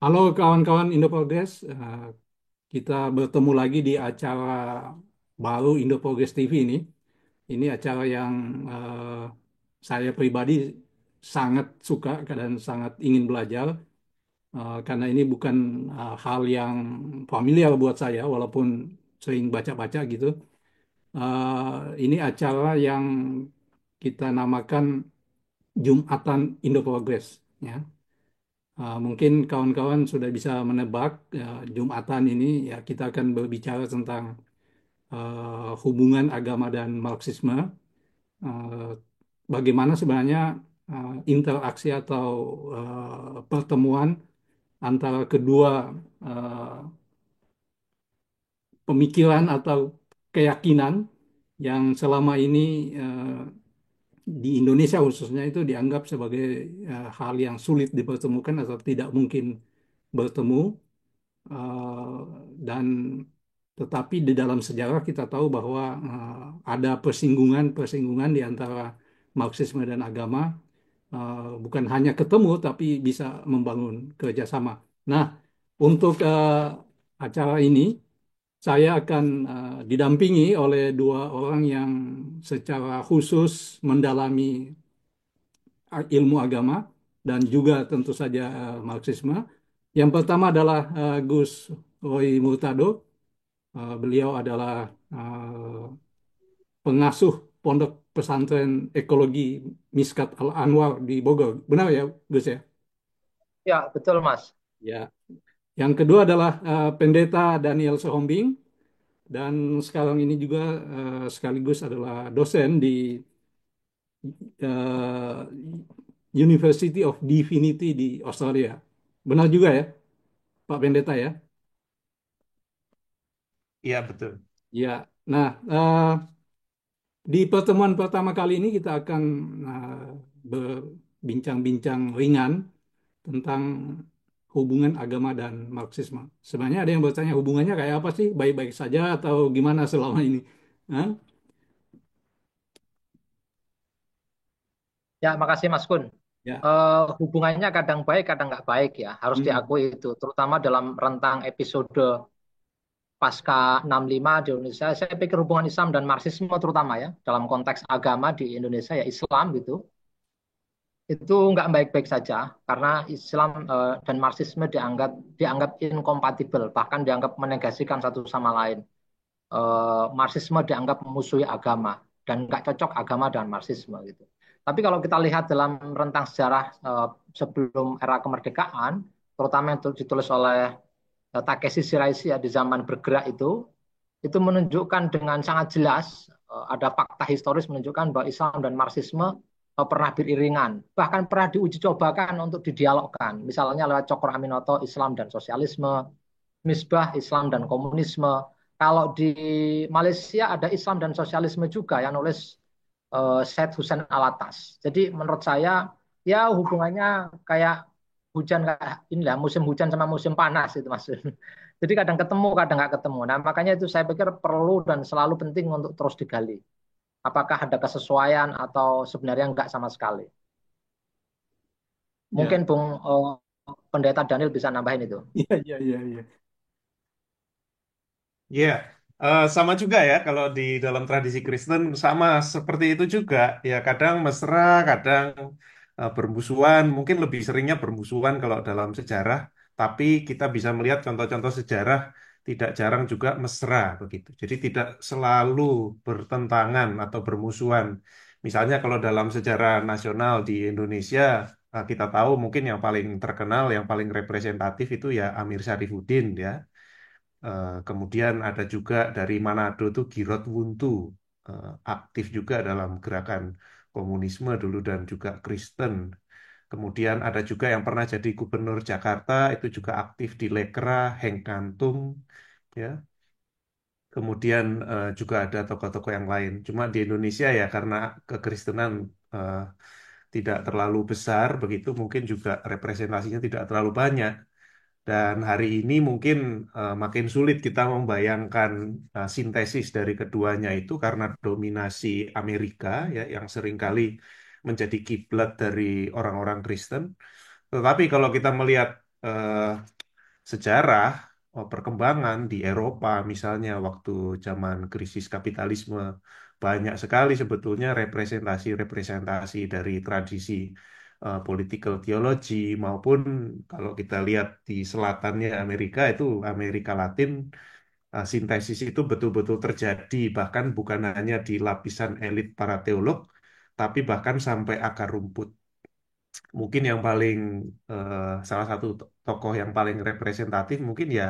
Halo kawan-kawan Indo Progress. Kita bertemu lagi di acara baru Indo Progress TV ini. Ini acara yang saya pribadi sangat suka dan sangat ingin belajar, karena ini bukan hal yang familiar buat saya walaupun sering baca-baca gitu. Ini acara yang kita namakan Jumatan Indo Progress, ya. Mungkin kawan-kawan sudah bisa menebak, Jumatan ini ya kita akan berbicara tentang hubungan agama dan Marxisme. Uh, Bagaimana sebenarnya interaksi atau pertemuan antara kedua uh, pemikiran atau keyakinan yang selama ini di Indonesia khususnya itu dianggap sebagai hal yang sulit dipertemukan atau tidak mungkin bertemu. Eh, dan tetapi di dalam sejarah kita tahu bahwa ada persinggungan-persinggungan di antara Marxisme dan agama, bukan hanya ketemu tapi bisa membangun kerjasama. Nah, untuk acara ini saya akan didampingi oleh dua orang yang secara khusus mendalami ilmu agama dan juga tentu saja Marxisme. Yang pertama adalah Gus Roy Murtado. Beliau adalah uh, pengasuh Pondok Pesantren Ekologi Miskat Al Anwar di Bogor. Benar ya, Gus ya? Ya, betul, Mas. Ya. Yang kedua adalah Pendeta Daniel Sohombing, dan sekarang ini juga sekaligus adalah dosen di uh, University of Divinity di Australia. Benar juga ya, Pak Pendeta ya? Iya, betul. Ya. Nah, di pertemuan pertama kali ini kita akan berbincang-bincang ringan tentang hubungan agama dan Marxisme. Sebenarnya ada yang bertanya hubungannya kayak apa sih? Baik-baik saja atau gimana selama ini? Hah? Ya, makasih Mas Kun. Ya. Hubungannya kadang baik, kadang nggak baik ya. Harus Hmm. diakui itu. Terutama dalam rentang episode pasca 65 di Indonesia. Saya pikir hubungan Islam dan Marxisme terutama ya. Dalam konteks agama di Indonesia ya Islam gitu. Itu nggak baik-baik saja. Karena Islam dan Marxisme dianggap inkompatibel. Bahkan dianggap menegasikan satu sama lain. Marxisme dianggap memusuhi agama dan nggak cocok agama dan Marxisme gitu. Tapi kalau kita lihat dalam rentang sejarah sebelum era kemerdekaan, terutama yang ditulis oleh Takeshi Shiraishi ya di zaman bergerak itu menunjukkan dengan sangat jelas ada fakta historis menunjukkan bahwa Islam dan Marxisme pernah beriringan, bahkan pernah diuji cobakan untuk didialogkan. Misalnya lewat Cokro Aminoto Islam dan Sosialisme, Misbah Islam dan Komunisme. Kalau di Malaysia ada Islam dan Sosialisme juga yang nulis Syed Hussein Alatas. Jadi menurut saya ya hubungannya kayak hujan kayak inilah musim hujan sama musim panas itu mas. Jadi kadang ketemu kadang nggak ketemu. Nah makanya itu saya pikir perlu dan selalu penting untuk terus digali. Apakah ada kesesuaian atau sebenarnya nggak sama sekali. Ya. Mungkin Bung Pendeta Daniel bisa nambahin itu. Ya, ya, ya, ya. Iya, sama juga ya kalau di dalam tradisi Kristen sama seperti itu juga. Ya kadang mesra, kadang bermusuhan, mungkin lebih seringnya bermusuhan kalau dalam sejarah. Tapi kita bisa melihat contoh-contoh sejarah tidak jarang juga mesra begitu. Jadi tidak selalu bertentangan atau bermusuhan. Misalnya kalau dalam sejarah nasional di Indonesia, kita tahu mungkin yang paling terkenal, yang paling representatif itu ya Amir Syarifuddin ya. Kemudian ada juga dari Manado tuh Girot Wuntu, aktif juga dalam gerakan komunisme dulu dan juga Kristen. Kemudian ada juga yang pernah jadi gubernur Jakarta itu juga aktif di Lekra, Heng Kantung, ya. Kemudian juga ada tokoh-tokoh yang lain. Cuma di Indonesia ya karena kekristenan eh, tidak terlalu besar begitu, mungkin juga representasinya tidak terlalu banyak. Dan hari ini mungkin makin sulit kita membayangkan sintesis dari keduanya itu karena dominasi Amerika ya yang seringkali menjadi kiblat dari orang-orang Kristen. Tetapi kalau kita melihat eh, sejarah perkembangan di Eropa misalnya waktu zaman krisis kapitalisme banyak sekali sebetulnya representasi-representasi dari tradisi political theology maupun kalau kita lihat di selatannya Amerika itu Amerika Latin sintesis itu betul-betul terjadi bahkan bukan hanya di lapisan elit para teolog tapi bahkan sampai akar rumput. Mungkin yang paling salah satu tokoh yang paling representatif mungkin ya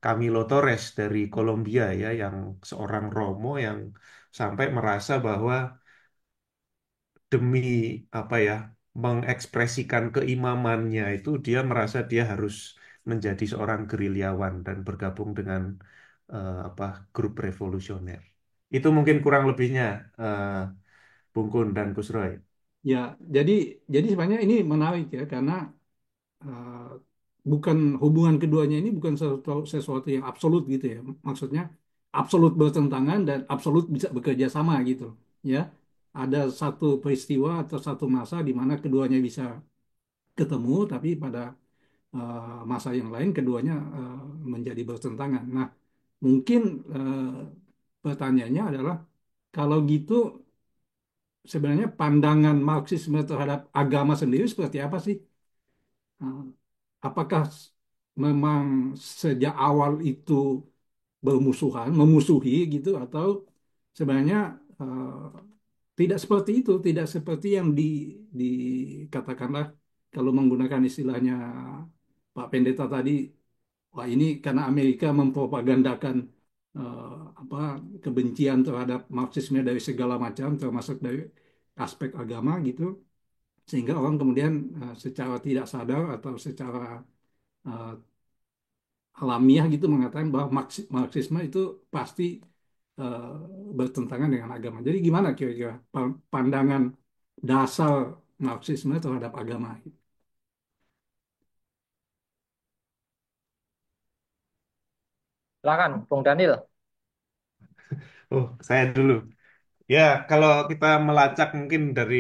Camilo Torres dari Kolombia ya yang seorang Romo yang sampai merasa bahwa demi apa ya mengekspresikan keimamannya itu dia merasa dia harus menjadi seorang gerilyawan dan bergabung dengan apa grup revolusioner. Itu mungkin kurang lebihnya Bung Kun dan Gus Roy. Ya, jadi jadi sebenarnya ini menarik ya karena eh, bukan hubungan keduanya ini bukan sesuatu yang absolut gitu ya. Maksudnya absolut bertentangan dan absolut bisa bekerja sama gitu. Ya, ada satu peristiwa atau satu masa di mana keduanya bisa ketemu, tapi pada masa yang lain keduanya menjadi bertentangan. Nah, mungkin pertanyaannya adalah kalau gitu sebenarnya pandangan Marxisme terhadap agama sendiri seperti apa sih? Eh, Apakah memang sejak awal itu bermusuhan, memusuhi gitu, atau sebenarnya tidak seperti itu, tidak seperti yang dikatakanlah kalau menggunakan istilahnya Pak Pendeta tadi, wah ini karena Amerika mempropagandakan eh, apa kebencian terhadap Marxisme dari segala macam, termasuk dari aspek agama gitu, sehingga orang kemudian secara tidak sadar atau secara eh, alamiah gitu mengatakan bahwa Marxisme itu pasti eh, bertentangan dengan agama. Jadi gimana kira-kira pandangan dasar Marxisme terhadap agama? Silakan, Bung Daniel. Oh, saya dulu. Ya, kalau kita melacak mungkin dari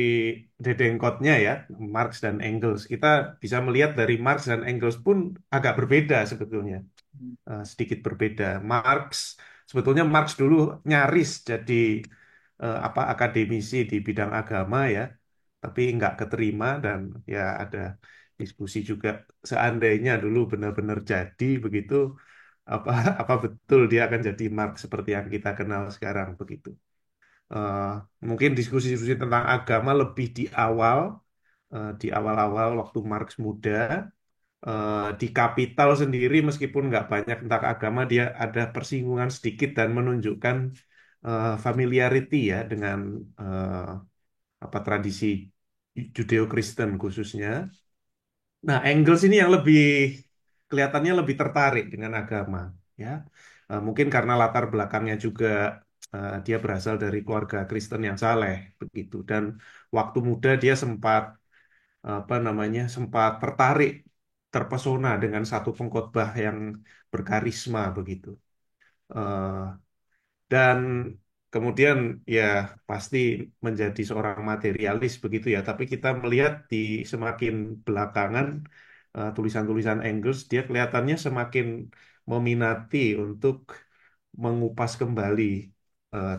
dedengkotnya ya, Marx dan Engels, kita bisa melihat dari Marx dan Engels pun agak berbeda sebetulnya, sedikit berbeda. Sebetulnya Marx dulu nyaris jadi apa akademisi di bidang agama ya, tapi nggak keterima dan ya ada diskusi juga seandainya dulu benar-benar jadi begitu, apa apa betul dia akan jadi Marx seperti yang kita kenal sekarang begitu. Eh, Mungkin diskusi-diskusi tentang agama lebih di awal-awal waktu Marx muda. Di Kapital sendiri meskipun nggak banyak tentang agama, dia ada persinggungan sedikit dan menunjukkan familiarity ya dengan eh, apa tradisi Judeo-Kristen khususnya. Nah, Engels ini yang lebih kelihatannya lebih tertarik dengan agama, ya. Mungkin karena latar belakangnya juga dia berasal dari keluarga Kristen yang saleh, begitu. Dan waktu muda dia sempat apa namanya, sempat tertarik, terpesona dengan satu pengkhotbah yang berkarisma, begitu. Eh, dan kemudian ya pasti menjadi seorang materialis begitu ya. Tapi kita melihat di semakin belakangan tulisan-tulisan Engels dia kelihatannya semakin meminati untuk mengupas kembali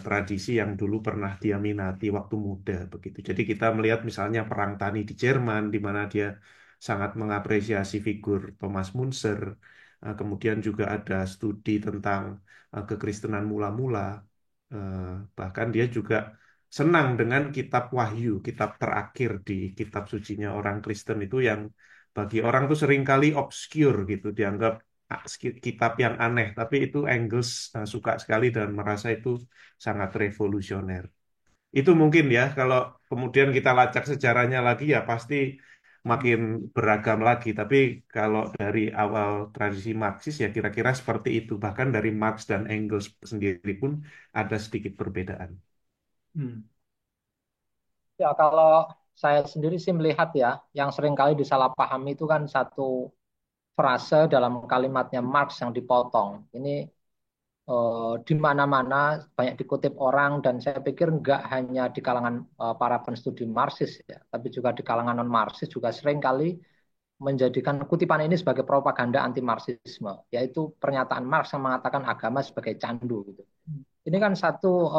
tradisi yang dulu pernah dia minati waktu muda begitu. Jadi kita melihat misalnya Perang Tani di Jerman di mana dia sangat mengapresiasi figur Thomas Müntzer. Kemudian juga ada studi tentang kekristenan mula-mula. Eh, Bahkan dia juga senang dengan kitab Wahyu, kitab terakhir di kitab sucinya orang Kristen itu yang bagi orang tuh seringkali obscure gitu, dianggap kitab yang aneh, tapi itu Engels suka sekali dan merasa itu sangat revolusioner. Itu mungkin ya, kalau kemudian kita lacak sejarahnya lagi ya pasti makin beragam lagi. Tapi kalau dari awal tradisi Marxis ya kira-kira seperti itu. Bahkan dari Marx dan Engels sendiri pun ada sedikit perbedaan. Hmm. Ya, kalau saya sendiri sih melihat ya, yang seringkali disalahpahami itu kan satu frase dalam kalimatnya Marx yang dipotong. Ini di mana-mana banyak dikutip orang dan saya pikir nggak hanya di kalangan para penstudi Marxis ya, tapi juga di kalangan non Marxis juga seringkali menjadikan kutipan ini sebagai propaganda anti Marxisme, yaitu pernyataan Marx yang mengatakan agama sebagai candu gitu. Ini kan satu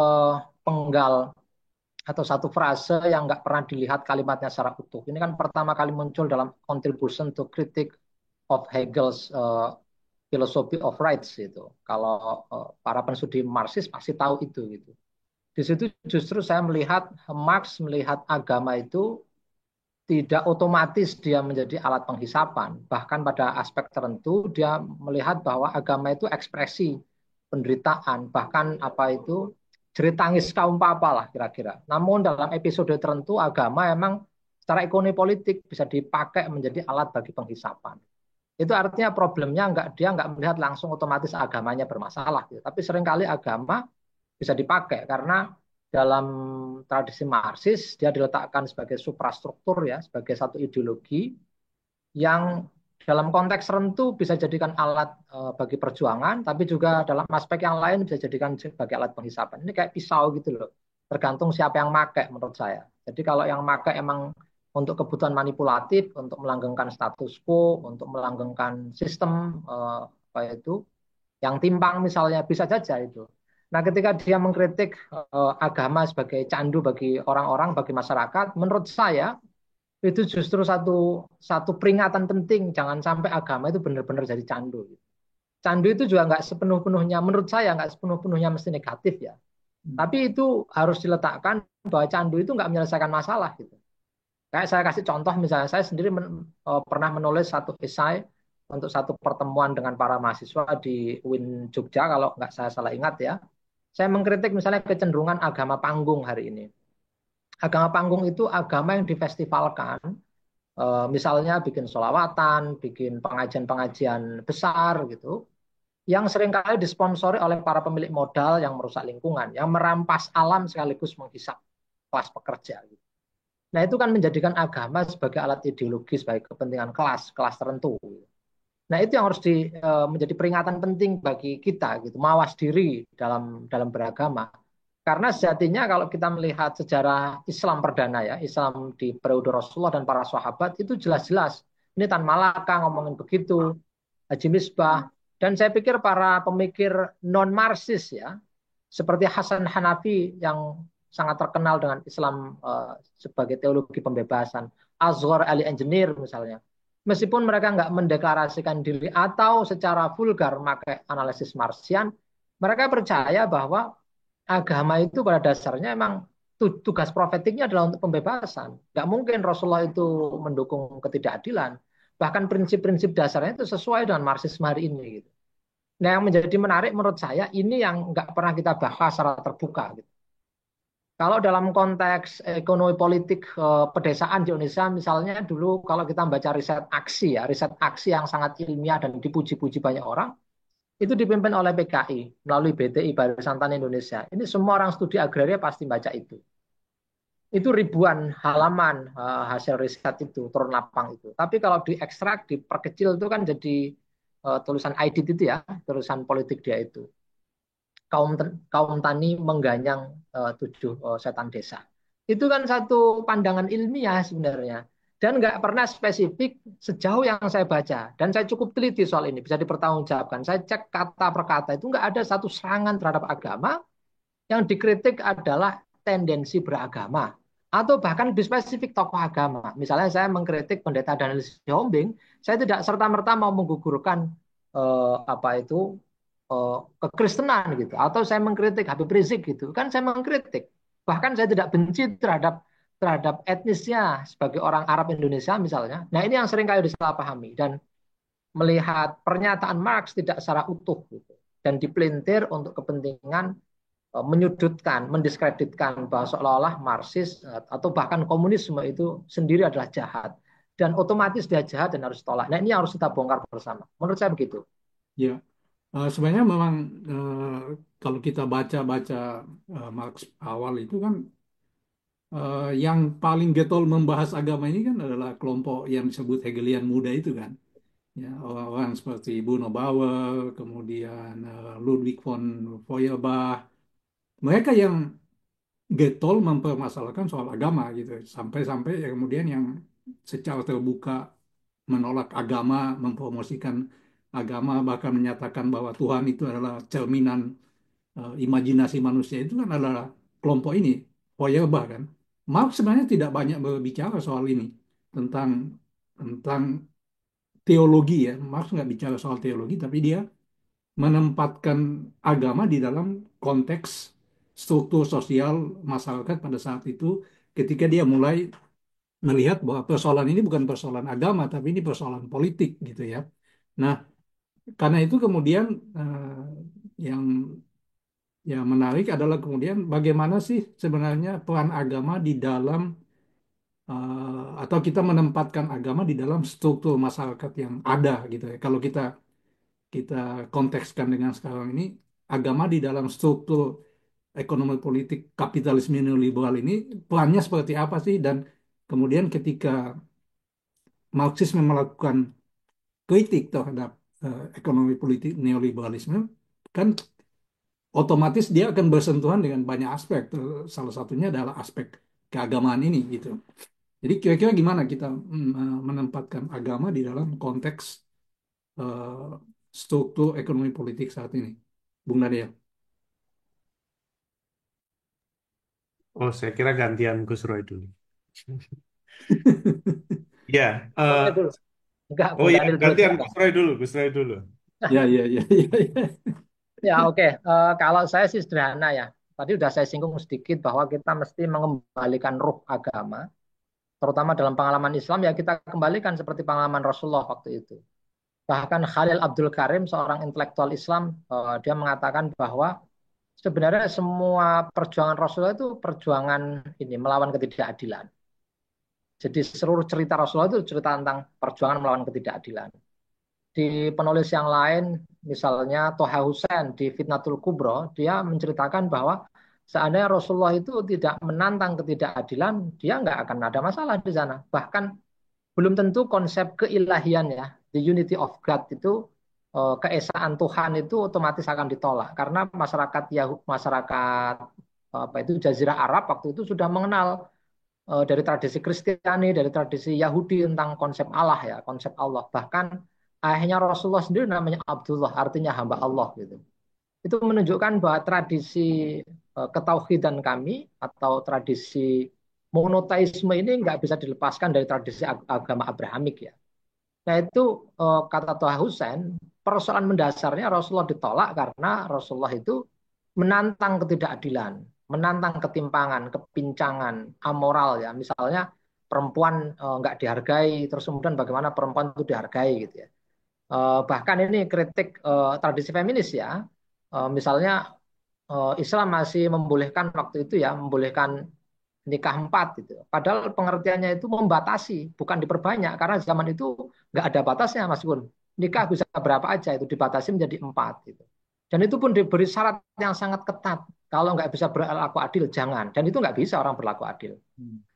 penggal atau satu frase yang nggak pernah dilihat kalimatnya secara utuh. Ini kan pertama kali muncul dalam Contribution to Critique of Hegel's Philosophy of Rights itu. Kalau para penstudi Marxis pasti tahu itu gitu. Di situ justru saya melihat Marx melihat agama itu tidak otomatis dia menjadi alat penghisapan. Bahkan pada aspek tertentu dia melihat bahwa agama itu ekspresi penderitaan, bahkan apa itu jerit tangis kaum papa lah kira-kira. Namun dalam episode tertentu agama emang secara ekonomi politik bisa dipakai menjadi alat bagi penghisapan. Itu artinya problemnya dia nggak melihat langsung otomatis agamanya bermasalah gitu. Tapi seringkali agama bisa dipakai karena dalam tradisi Marxis dia diletakkan sebagai suprastruktur ya, sebagai satu ideologi yang dalam konteks tertentu bisa jadikan alat bagi perjuangan, tapi juga dalam aspek yang lain bisa jadikan sebagai alat penghisapan. Ini kayak pisau gitu loh, tergantung siapa yang pakai menurut saya. Jadi kalau yang pakai emang untuk kebutuhan manipulatif, untuk melanggengkan status quo, untuk melanggengkan sistem apa itu yang timpang misalnya bisa saja itu. Nah, ketika dia mengkritik agama sebagai candu bagi orang-orang, bagi masyarakat, menurut saya itu justru satu satu peringatan penting jangan sampai agama itu benar-benar jadi candu. Candu itu juga nggak sepenuh-penuhnya, menurut saya nggak sepenuh-penuhnya mesti negatif ya. Tapi itu harus diletakkan bahwa candu itu nggak menyelesaikan masalah gitu. Kayak saya kasih contoh misalnya saya sendiri pernah menulis satu esai untuk satu pertemuan dengan para mahasiswa di UIN Jogja kalau nggak saya salah ingat ya. Saya mengkritik misalnya kecenderungan agama panggung hari ini. Agama panggung itu agama yang difestivalkan, misalnya bikin sholawatan, bikin pengajian-pengajian besar gitu, yang seringkali disponsori oleh para pemilik modal yang merusak lingkungan, yang merampas alam sekaligus menghisap kelas pekerja. Gitu. Nah itu kan menjadikan agama sebagai alat ideologis, sebagai kepentingan kelas tertentu. Nah itu yang harus menjadi peringatan penting bagi kita, gitu, mawas diri dalam beragama. Karena sejatinya kalau kita melihat sejarah Islam perdana ya, Islam di periode Rasulullah dan para sahabat itu jelas-jelas. Ini Tan Malaka ngomongin begitu, Haji Misbah, dan saya pikir para pemikir non-Marxis ya, seperti Hasan Hanafi yang sangat terkenal dengan Islam sebagai teologi pembebasan, Azhar Ali Engineer misalnya. Meskipun mereka nggak mendeklarasikan diri atau secara vulgar memakai analisis Marxian, mereka percaya bahwa agama itu pada dasarnya emang tugas profetiknya adalah untuk pembebasan. Nggak mungkin Rasulullah itu mendukung ketidakadilan. Bahkan prinsip-prinsip dasarnya itu sesuai dengan Marxisme hari ini. Gitu. Nah yang menjadi menarik menurut saya ini yang nggak pernah kita bahas secara terbuka. Gitu. Kalau dalam konteks ekonomi politik pedesaan di Indonesia misalnya dulu kalau kita baca riset aksi yang sangat ilmiah dan dipuji-puji banyak orang, itu dipimpin oleh PKI melalui BTI Barisan Tani Indonesia. Ini semua orang studi agraria pasti baca itu. Itu ribuan halaman hasil riset itu, turun lapang itu. Tapi kalau diekstrak, diperkecil itu kan jadi tulisan Aidit itu ya, tulisan politik dia itu. Kaum tani mengganyang 7 setan desa. Itu kan satu pandangan ilmiah sebenarnya. Dan nggak pernah spesifik sejauh yang saya baca. Dan saya cukup teliti soal ini, bisa dipertanggungjawabkan. Saya cek kata per kata, itu nggak ada satu serangan terhadap agama. Yang dikritik adalah tendensi beragama. Atau bahkan lebih spesifik tokoh agama. Misalnya saya mengkritik pendeta Daniel Sihombing, saya tidak serta-merta mau menggugurkan apa itu kekristenan gitu atau saya mengkritik Habib Rizik gitu kan saya mengkritik bahkan saya tidak benci terhadap etnisnya sebagai orang Arab Indonesia misalnya. Nah ini yang sering kali disalahpahami dan melihat pernyataan Marx tidak secara utuh gitu dan dipelintir untuk kepentingan menyudutkan, mendiskreditkan bahwa seolah-olah Marxis atau bahkan komunisme itu sendiri adalah jahat dan otomatis dia jahat dan harus ditolak. Nah ini yang harus kita bongkar bersama. Menurut saya begitu. Ya, sebenarnya memang kalau kita baca-baca Marx awal itu kan yang paling getol membahas agama ini kan adalah kelompok yang disebut Hegelian muda itu kan. Ya, orang-orang seperti Bruno Bauer, kemudian Ludwig von Feuerbach, mereka yang getol mempermasalahkan soal agama gitu, sampai-sampai ya kemudian yang secara terbuka menolak agama, mempromosikan agama, bahkan menyatakan bahwa Tuhan itu adalah cerminan imajinasi manusia, itu kan adalah kelompok ini, Feuerbach kan. Marx sebenarnya tidak banyak berbicara soal ini, tentang tentang teologi ya. Marx nggak bicara soal teologi, tapi dia menempatkan agama di dalam konteks struktur sosial masyarakat pada saat itu, ketika dia mulai melihat bahwa persoalan ini bukan persoalan agama, tapi ini persoalan politik gitu ya. Nah, karena itu kemudian yang menarik adalah kemudian bagaimana sih sebenarnya peran agama di dalam atau kita menempatkan agama di dalam struktur masyarakat yang ada gitu ya. Kalau kita kita kontekskan dengan sekarang ini, agama di dalam struktur ekonomi politik kapitalisme neoliberal ini perannya seperti apa sih? Dan kemudian ketika Marxisme melakukan kritik terhadap ekonomi politik neoliberalisme, kan otomatis dia akan bersentuhan dengan banyak aspek. Salah satunya adalah aspek keagamaan ini gitu. Jadi kira-kira gimana kita menempatkan agama di dalam konteks eh, struktur ekonomi politik saat ini, Bung Nadia? Oh, saya kira gantian Gus Roy dulu. Ya, Oke dulu. Enggak, oh Bung ya, Daniel dulu gantian silakan. Gus Roy dulu, Gus Roy dulu. Ya, ya, ya, ya, ya. Ya, oke. Kalau saya sih sederhana ya. Tadi udah saya singgung sedikit bahwa kita mesti mengembalikan ruh agama, terutama dalam pengalaman Islam ya kita kembalikan seperti pengalaman Rasulullah waktu itu. Bahkan Khalil Abdul Karim, seorang intelektual Islam, dia mengatakan bahwa sebenarnya semua perjuangan Rasulullah itu perjuangan ini melawan ketidakadilan. Jadi seluruh cerita Rasulullah itu cerita tentang perjuangan melawan ketidakadilan. Di penulis yang lain, misalnya Toha Hussein di Fitnatul Kubro, dia menceritakan bahwa seandainya Rasulullah itu tidak menantang ketidakadilan, dia nggak akan ada masalah di sana. Bahkan belum tentu konsep keilahian ya, the unity of God itu keesaan Tuhan itu otomatis akan ditolak karena masyarakat masyarakat apa itu Jazirah Arab waktu itu sudah mengenal dari tradisi Kristiani, dari tradisi Yahudi tentang konsep Allah ya, konsep Allah. Bahkan ayahnya Rasulullah sendiri namanya Abdullah, artinya hamba Allah gitu. Itu menunjukkan bahwa tradisi ketauhidan kami atau tradisi monoteisme ini nggak bisa dilepaskan dari tradisi agama Abrahamik ya. Nah itu kata Toha Hussein, persoalan mendasarnya Rasulullah ditolak karena Rasulullah itu menantang ketidakadilan, menantang ketimpangan, kepincangan, amoral ya. Misalnya perempuan nggak dihargai, terus kemudian bagaimana perempuan itu dihargai gitu ya. Bahkan ini kritik tradisi feminis ya. Misalnya Islam masih membolehkan waktu itu ya, membolehkan nikah empat gitu. Padahal pengertiannya itu membatasi, bukan diperbanyak. Karena zaman itu nggak ada batasnya, Mas Gun. Nikah bisa berapa aja itu dibatasi menjadi empat gitu. Dan itu pun diberi syarat yang sangat ketat. Kalau nggak bisa berlaku adil, jangan. Dan itu nggak bisa orang berlaku adil.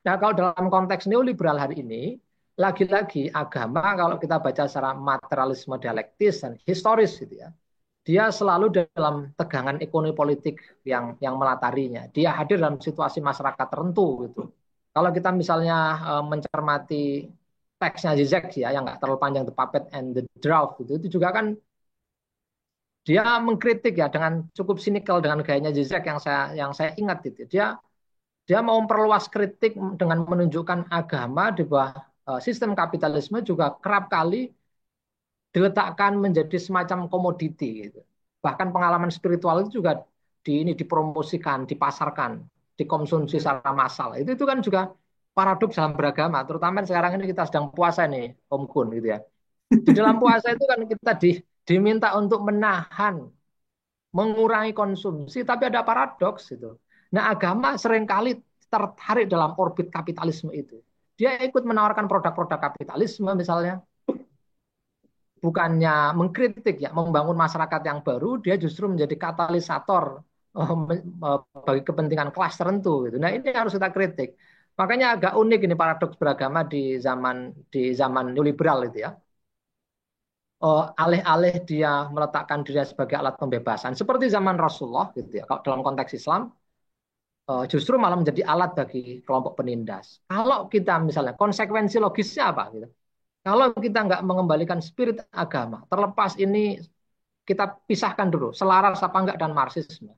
Nah, kalau dalam konteks neoliberal hari ini, lagi-lagi agama kalau kita baca secara materialisme dialektis dan historis gitu ya, dia selalu dalam tegangan ekonomi politik yang melatarinya. Dia hadir dalam situasi masyarakat tertentu gitu. Kalau kita misalnya mencermati teksnya Zizek ya, yang nggak terlalu panjang, The Puppet and the Dwarf gitu, itu juga kan dia mengkritik ya dengan cukup sinikal dengan gayanya Zizek yang saya ingat itu. Dia mau memperluas kritik dengan menunjukkan agama di bawah sistem kapitalisme juga kerap kali diletakkan menjadi semacam komoditi gitu. Bahkan pengalaman spiritual itu juga ini dipromosikan, dipasarkan, dikonsumsi secara massal. Itu kan juga paradoks dalam beragama, terutama sekarang ini kita sedang puasa nih, Om Kun gitu ya. Di dalam puasa itu kan kita diminta untuk menahan, mengurangi konsumsi, tapi ada paradoks itu. Nah, agama seringkali tertarik dalam orbit kapitalisme itu. Dia ikut menawarkan produk-produk kapitalisme misalnya, bukannya mengkritik ya, membangun masyarakat yang baru, dia justru menjadi katalisator bagi kepentingan kelas tertentu gitu. Nah, ini harus kita kritik. Makanya agak unik ini paradoks beragama di zaman neoliberal itu ya. Alih-alih dia meletakkan dirinya sebagai alat pembebasan seperti zaman Rasulullah gitu ya. Kalau dalam konteks Islam justru malah menjadi alat bagi kelompok penindas. Kalau kita misalnya konsekuensi logisnya apa gitu. Kalau kita nggak mengembalikan spirit agama, terlepas ini kita pisahkan dulu, selaras apa enggak dan Marxisme.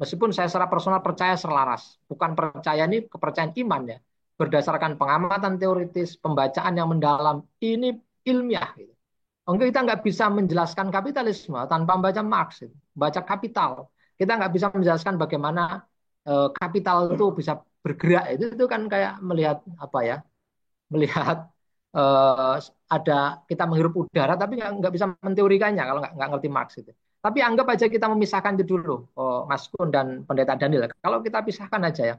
Meskipun saya secara personal percaya selaras, bukan percaya ini kepercayaan iman ya, berdasarkan pengamatan teoritis, pembacaan yang mendalam, ini ilmiah. Gitu. Enggak, kita nggak bisa menjelaskan kapitalisme tanpa membaca Marx, gitu. Baca Kapital. Kita nggak bisa menjelaskan bagaimana kapital itu bisa bergerak. Itu kan kayak melihat apa ya? Melihat eh, ada kita menghirup udara, tapi nggak bisa menteorikannya kalau nggak ngerti Marx itu. Tapi anggap aja kita memisahkan itu dulu, Mas Kun dan Pendeta Daniel. Kalau kita pisahkan aja ya,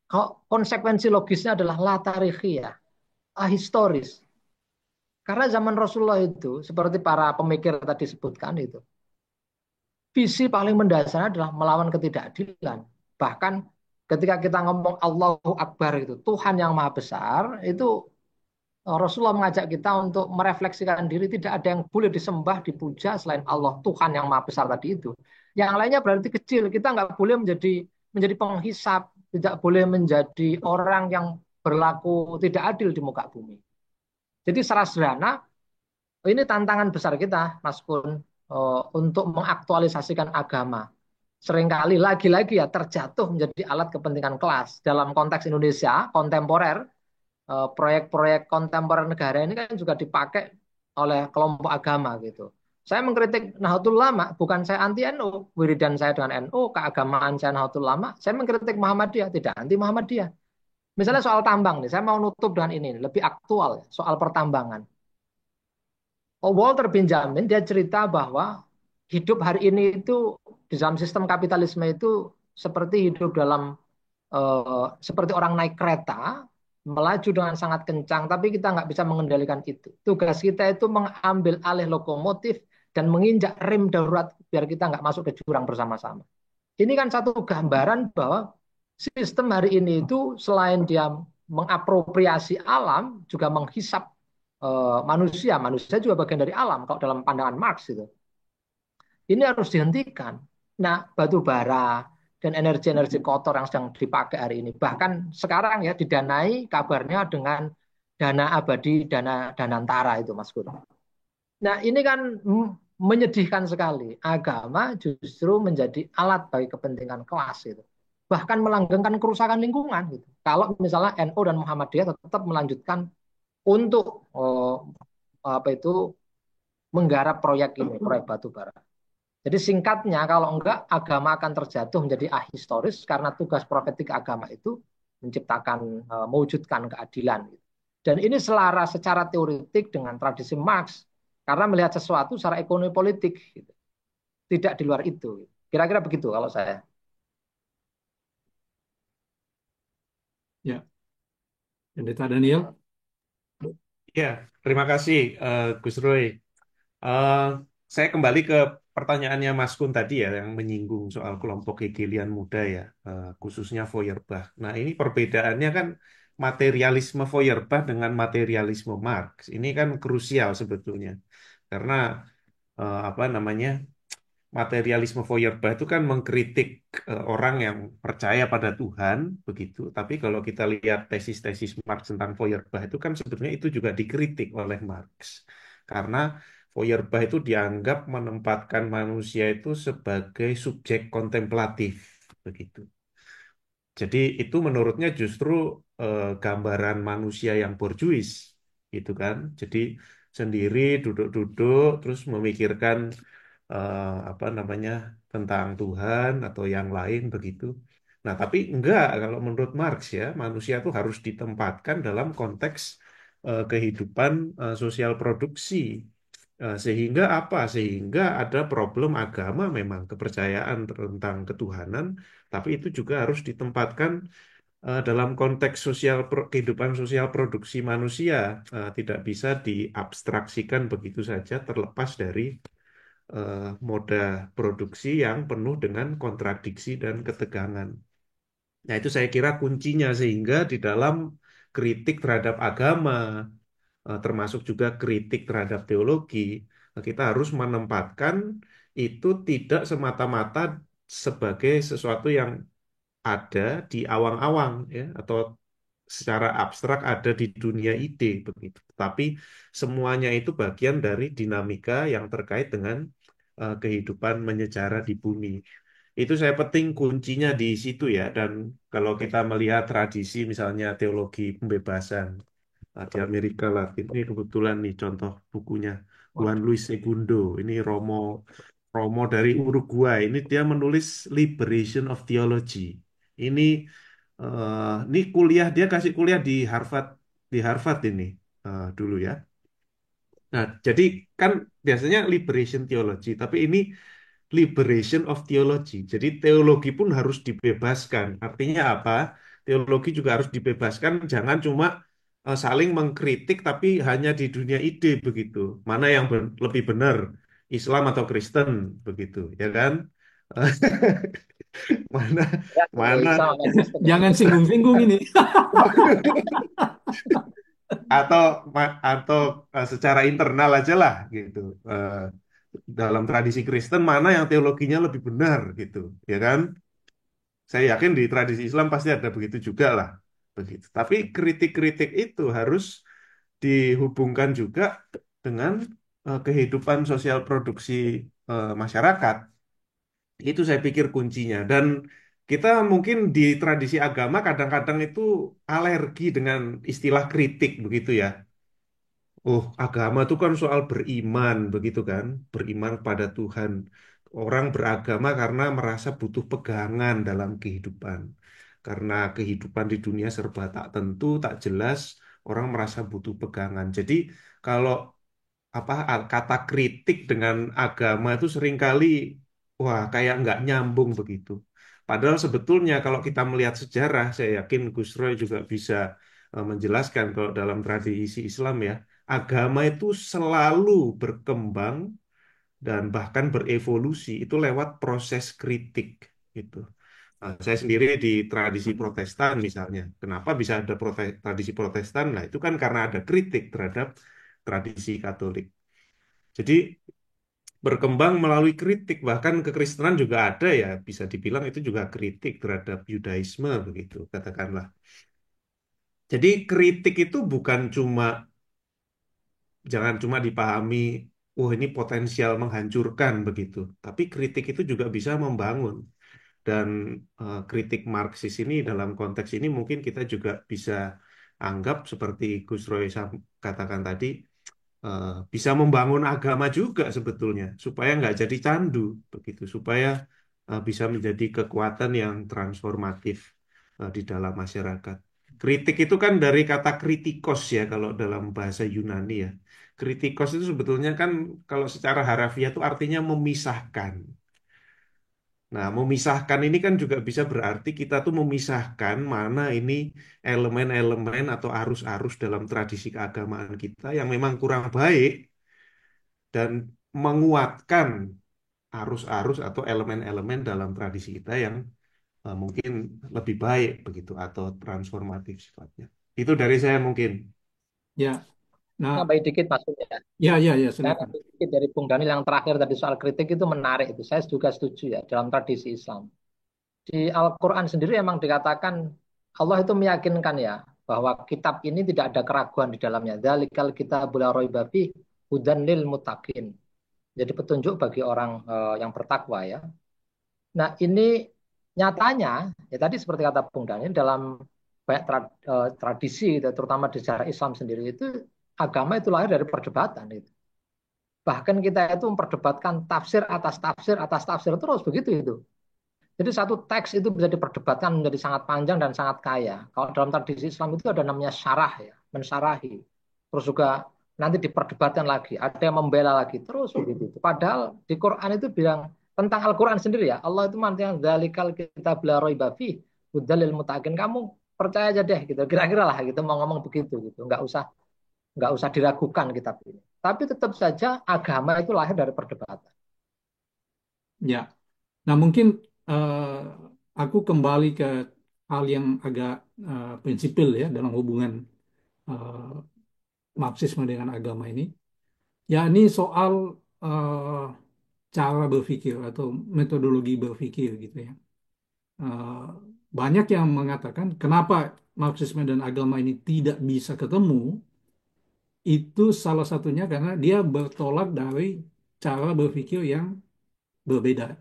kalau konsekuensi logisnya adalah la tarikhiyah, ahistoris. Karena zaman Rasulullah itu, seperti para pemikir tadi sebutkan itu, visi paling mendasar adalah melawan ketidakadilan. Bahkan ketika kita ngomong Allahu Akbar itu, Tuhan yang Maha Besar, itu Rasulullah mengajak kita untuk merefleksikan diri, tidak ada yang boleh disembah, dipuja selain Allah, Tuhan yang Maha Besar tadi itu. Yang lainnya berarti kecil, kita nggak boleh menjadi penghisap, tidak boleh menjadi orang yang berlaku tidak adil di muka bumi. Jadi secara sederhana, ini tantangan besar kita, Mas Kun, untuk mengaktualisasikan agama. Seringkali lagi-lagi ya terjatuh menjadi alat kepentingan kelas. Dalam konteks Indonesia kontemporer, proyek-proyek kontemporer negara ini kan juga dipakai oleh kelompok agama gitu. Saya mengkritik Nahdlatul Ulama, bukan saya anti NU, wiridan saya dengan NU, keagamaan saya Nahdlatul Ulama, saya mengkritik Muhammadiyah, tidak anti Muhammadiyah. Misalnya soal tambang nih, saya mau nutup dengan ini, lebih aktual soal pertambangan. Walter Benjamin dia cerita bahwa hidup hari ini itu di dalam sistem kapitalisme itu seperti hidup dalam seperti orang naik kereta melaju dengan sangat kencang, tapi kita nggak bisa mengendalikan itu. Tugas kita itu mengambil alih lokomotif dan menginjak rem darurat biar kita nggak masuk ke jurang bersama-sama. Ini kan satu gambaran bahwa sistem hari ini itu selain dia mengapropriasi alam, juga menghisap manusia. Manusia juga bagian dari alam kalau dalam pandangan Marx itu. Ini harus dihentikan. Nah, batu bara dan energi-energi kotor yang sedang dipakai hari ini. Bahkan sekarang ya didanai kabarnya dengan dana abadi, dana danantara itu Mas Guru. Nah, ini kan menyedihkan sekali. Agama justru menjadi alat bagi kepentingan kelas itu. Bahkan melanggengkan kerusakan lingkungan gitu. Kalau misalnya NU dan Muhammadiyah tetap melanjutkan untuk apa itu menggarap proyek ini, proyek batu bara. Jadi singkatnya kalau enggak agama akan terjatuh menjadi ahistoris karena tugas profetik agama itu menciptakan mewujudkan keadilan. Dan ini selaras secara teoretik dengan tradisi Marx karena melihat sesuatu secara ekonomi politik, gitu. Tidak di luar itu. Kira-kira begitu kalau saya. Ya, Pendeta Daniel. Ya, terima kasih Gus Roy. Eh, saya kembali ke pertanyaannya Mas Kun tadi ya, yang menyinggung soal kelompok Hegelian muda ya, khususnya Feuerbach. Nah, ini perbedaannya kan materialisme Feuerbach dengan materialisme Marx. Ini kan krusial sebetulnya, karena apa namanya, materialisme Feuerbach itu kan mengkritik orang yang percaya pada Tuhan, begitu. Tapi kalau kita lihat tesis-tesis Marx tentang Feuerbach itu kan sebetulnya itu juga dikritik oleh Marx. Karena Feuerbach itu dianggap menempatkan manusia itu sebagai subjek kontemplatif, begitu. Jadi itu menurutnya justru gambaran manusia yang borjuis, gitu kan. Jadi sendiri duduk-duduk terus memikirkan apa namanya tentang Tuhan atau yang lain begitu. Nah, tapi enggak kalau menurut Marx ya, manusia itu harus ditempatkan dalam konteks kehidupan sosial produksi. Sehingga apa? Sehingga ada problem agama memang kepercayaan tentang ketuhanan, tapi itu juga harus ditempatkan dalam konteks kehidupan sosial produksi manusia. Tidak bisa diabstraksikan begitu saja terlepas dari moda produksi yang penuh dengan kontradiksi dan ketegangan. Nah, itu saya kira kuncinya sehingga di dalam kritik terhadap agama, termasuk juga kritik terhadap teologi, kita harus menempatkan itu tidak semata-mata sebagai sesuatu yang ada di awang-awang ya, atau secara abstrak ada di dunia ide begitu. Tapi semuanya itu bagian dari dinamika yang terkait dengan kehidupan menyejarah di bumi. Itu saya penting kuncinya di situ ya. Dan kalau kita melihat tradisi misalnya teologi pembebasan di Amerika Latin, ini kebetulan nih contoh bukunya Wah, Juan Luis Segundo. Ini Romo Romo dari Uruguay. Ini dia menulis Liberation of Theology. Ini ini kuliah dia kasih kuliah di Harvard ini dulu ya. Nah, jadi kan biasanya liberation theology, tapi ini liberation of theology. Jadi teologi pun harus dibebaskan. Artinya apa? Teologi juga harus dibebaskan, jangan cuma saling mengkritik tapi hanya di dunia ide begitu. Mana yang lebih benar, Islam atau Kristen begitu, ya kan? Mana ya, Islam mana sama Kristen ya. Jangan singgung-singgung ini. atau atau secara internal aja lah gitu. Eh, dalam tradisi Kristen mana yang teologinya lebih benar gitu, ya kan? Saya yakin di tradisi Islam pasti ada begitu juga lah, begitu. Tapi kritik-kritik itu harus dihubungkan juga dengan kehidupan sosial produksi masyarakat. Itu saya pikir kuncinya. Dan kita mungkin di tradisi agama kadang-kadang itu alergi dengan istilah kritik begitu ya. Oh, agama itu kan soal beriman, begitu kan? Beriman pada Tuhan. Orang beragama karena merasa butuh pegangan dalam kehidupan. Karena kehidupan di dunia serba tak tentu, tak jelas, orang merasa butuh pegangan. Jadi, kalau kata kritik dengan agama itu seringkali wah kayak nggak nyambung begitu. Padahal sebetulnya kalau kita melihat sejarah, saya yakin Gus Roy juga bisa menjelaskan kalau dalam tradisi Islam ya, agama itu selalu berkembang dan bahkan berevolusi itu lewat proses kritik gitu. Nah, saya sendiri di tradisi Protestan misalnya, kenapa bisa ada tradisi Protestan? Nah, itu kan karena ada kritik terhadap tradisi Katolik. Jadi berkembang melalui kritik, bahkan kekristenan juga ada ya, bisa dibilang itu juga kritik terhadap Yudaisme begitu, katakanlah. Jadi kritik itu bukan cuma, jangan cuma dipahami, oh ini potensial menghancurkan begitu, tapi kritik itu juga bisa membangun. Dan kritik Marxis ini dalam konteks ini mungkin kita juga bisa anggap seperti Gus Roy katakan tadi, bisa membangun agama juga sebetulnya supaya nggak jadi candu begitu supaya bisa menjadi kekuatan yang transformatif di dalam masyarakat. Kritik itu kan dari kata kritikos ya kalau dalam bahasa Yunani ya. Kritikos itu sebetulnya kan kalau secara harfiah itu artinya memisahkan. Nah, memisahkan ini kan juga bisa berarti kita tuh memisahkan mana ini elemen-elemen atau arus-arus dalam tradisi keagamaan kita yang memang kurang baik dan menguatkan arus-arus atau elemen-elemen dalam tradisi kita yang mungkin lebih baik begitu atau transformatif sifatnya. Itu dari saya mungkin. Ya, nah, Tambahin dikit maksudnya. ya, ya, ya, Saya silakan. nambahin dikit dari Bung Daniel yang terakhir tadi soal kritik itu menarik itu. Saya juga setuju ya dalam tradisi Islam. Di Al-Quran sendiri emang dikatakan Allah itu meyakinkan ya bahwa kitab ini tidak ada keraguan di dalamnya. Dzalikal kitabul la raiba fih hudan lil muttaqin. Jadi petunjuk bagi orang yang bertakwa ya. Nah, ini nyatanya ya tadi seperti kata Bung Daniel dalam banyak tradisi gitu, terutama di sejarah Islam sendiri itu agama itu lahir dari perdebatan itu. Bahkan kita itu memperdebatkan atas tafsir terus begitu itu. Jadi satu teks itu bisa diperdebatkan menjadi sangat panjang dan sangat kaya. Kalau dalam tradisi Islam itu ada namanya syarah ya, mensyarahi. Terus juga nanti diperdebatkan lagi, ada yang membela lagi, terus begitu. Padahal di Quran itu bilang tentang Al-Quran sendiri ya, Allah itu mengatakan dzalikal kitab la raiba fih hudalil mutakin. Kamu percaya aja deh gitu. Kira-kira lah gitu mau ngomong begitu gitu. Nggak usah diragukan kitab ini. Tapi tetap saja agama itu lahir dari perdebatan. Ya, nah mungkin aku kembali ke hal yang agak prinsipil ya dalam hubungan eh, Marxisme dengan agama ini. Ya, ini soal eh, cara berpikir atau metodologi berpikir gitu ya. banyak yang mengatakan kenapa Marxisme dan agama ini tidak bisa ketemu, itu salah satunya karena dia bertolak dari cara berpikir yang berbeda.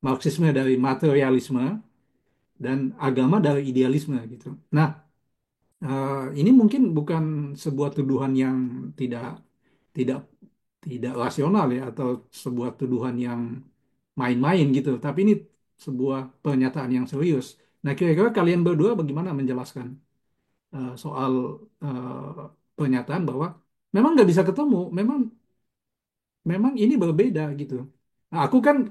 Marxisme dari materialisme dan agama dari idealisme gitu. Nah, ini mungkin bukan sebuah tuduhan yang tidak tidak tidak rasional ya atau sebuah tuduhan yang main-main gitu, tapi ini sebuah pernyataan yang serius. Nah, kira-kira kalian berdua bagaimana menjelaskan soal pernyataan bahwa memang nggak bisa ketemu, memang memang ini berbeda gitu. Nah, aku kan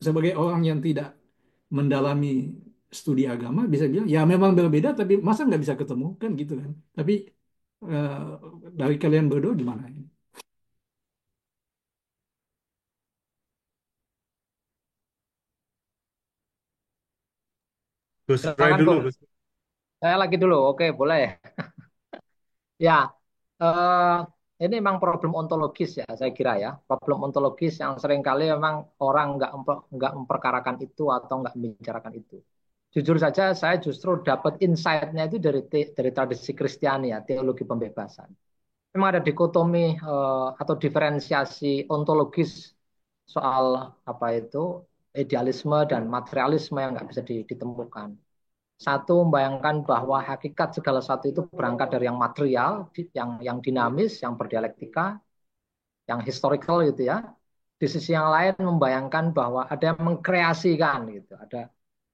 sebagai orang yang tidak mendalami studi agama bisa bilang ya memang berbeda tapi masa nggak bisa ketemu kan gitu kan. Tapi eh, dari kalian berdua gimana ini? Gus Roy Silakan dulu, Bung. Gus. Saya lagi dulu. Oke, boleh. Ya, eh, ini memang problem ontologis ya, saya kira ya. Problem ontologis yang seringkali memang orang nggak memperkarakan itu atau nggak membicarakan itu. Jujur saja, saya justru dapat insight-nya itu dari tradisi Kristiani ya, teologi pembebasan. Memang ada dikotomi atau diferensiasi ontologis soal apa itu idealisme dan materialisme yang nggak bisa ditemukan. Satu membayangkan bahwa hakikat segala sesuatu itu berangkat dari yang material, yang dinamis, yang berdialektika, yang historical gitu ya. Di sisi yang lain membayangkan bahwa ada yang mengkreasikan gitu,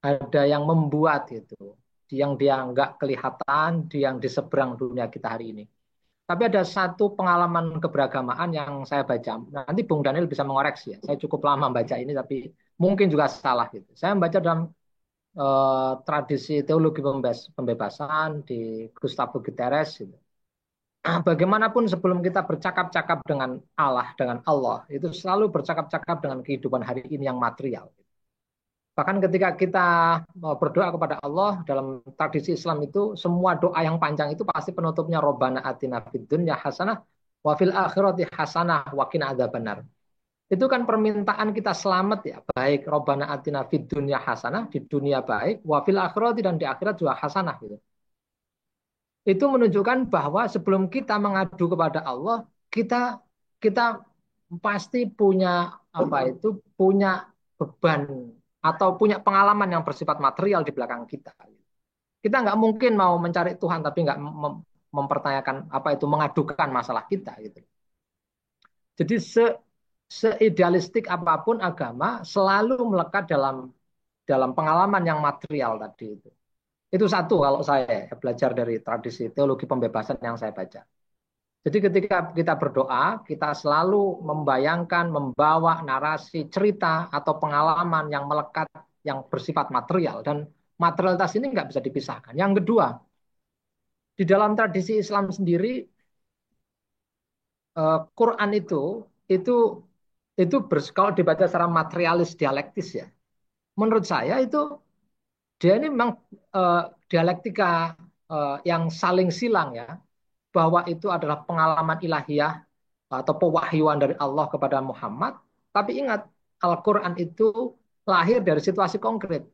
ada yang membuat gitu, yang dia nggak kelihatan, yang di seberang dunia kita hari ini. Tapi ada satu pengalaman keberagamaan yang saya baca. Nanti Bung Daniel bisa mengoreksi ya. Saya cukup lama baca ini tapi mungkin juga salah gitu. Saya membaca dalam tradisi teologi pembebasan di Gustavo Gutierrez gitu. Bagaimanapun sebelum kita bercakap-cakap dengan Allah, itu selalu bercakap-cakap dengan kehidupan hari ini yang material. Bahkan ketika kita berdoa kepada Allah dalam tradisi Islam itu, semua doa yang panjang itu pasti penutupnya Robbana atina fid dunya hasanah wa fil akhirati hasanah wa qina adzabannar. Itu kan permintaan kita selamat ya, baik Robbana atina fid dunya hasanah, di dunia baik, wa fil akhirati dan di akhirat juga hasanah gitu. Itu menunjukkan bahwa sebelum kita mengadu kepada Allah, kita kita pasti punya apa itu punya beban atau punya pengalaman yang bersifat material di belakang kita. Kita nggak mungkin mau mencari Tuhan tapi nggak mempertanyakan apa itu mengadukan masalah kita gitu. Jadi seidealistik apapun agama selalu melekat dalam pengalaman yang material tadi itu. Itu satu kalau saya belajar dari tradisi teologi pembebasan yang saya baca. Jadi ketika kita berdoa, kita selalu membayangkan, membawa narasi, cerita, atau pengalaman yang melekat, yang bersifat material. Dan materialitas ini nggak bisa dipisahkan. Yang kedua, di dalam tradisi Islam sendiri, Quran itu kalau dibaca secara materialis dialektis ya, menurut saya itu dia ini memang dialektika yang saling silang ya, bahwa itu adalah pengalaman ilahiyah atau pewahyuan dari Allah kepada Muhammad. Tapi ingat, Al-Quran itu lahir dari situasi konkret.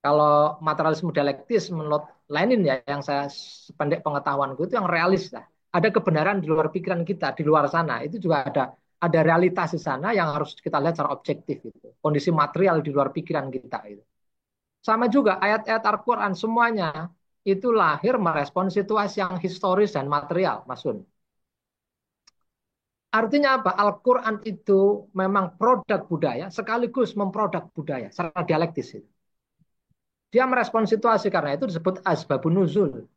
Kalau materialisme dialektis menurut Lenin ya, yang saya sependek pengetahuanku itu yang realis lah. Ada kebenaran di luar pikiran kita, di luar sana. Itu juga ada realitas di sana yang harus kita lihat secara objektif itu. Kondisi material di luar pikiran kita itu. Sama juga ayat-ayat Al-Quran semuanya itu lahir merespon situasi yang historis dan material, Mas Sun. Artinya apa? Al-Quran itu memang produk budaya sekaligus memproduk budaya secara dialektis. Dia merespon situasi karena itu disebut asbabun nuzul.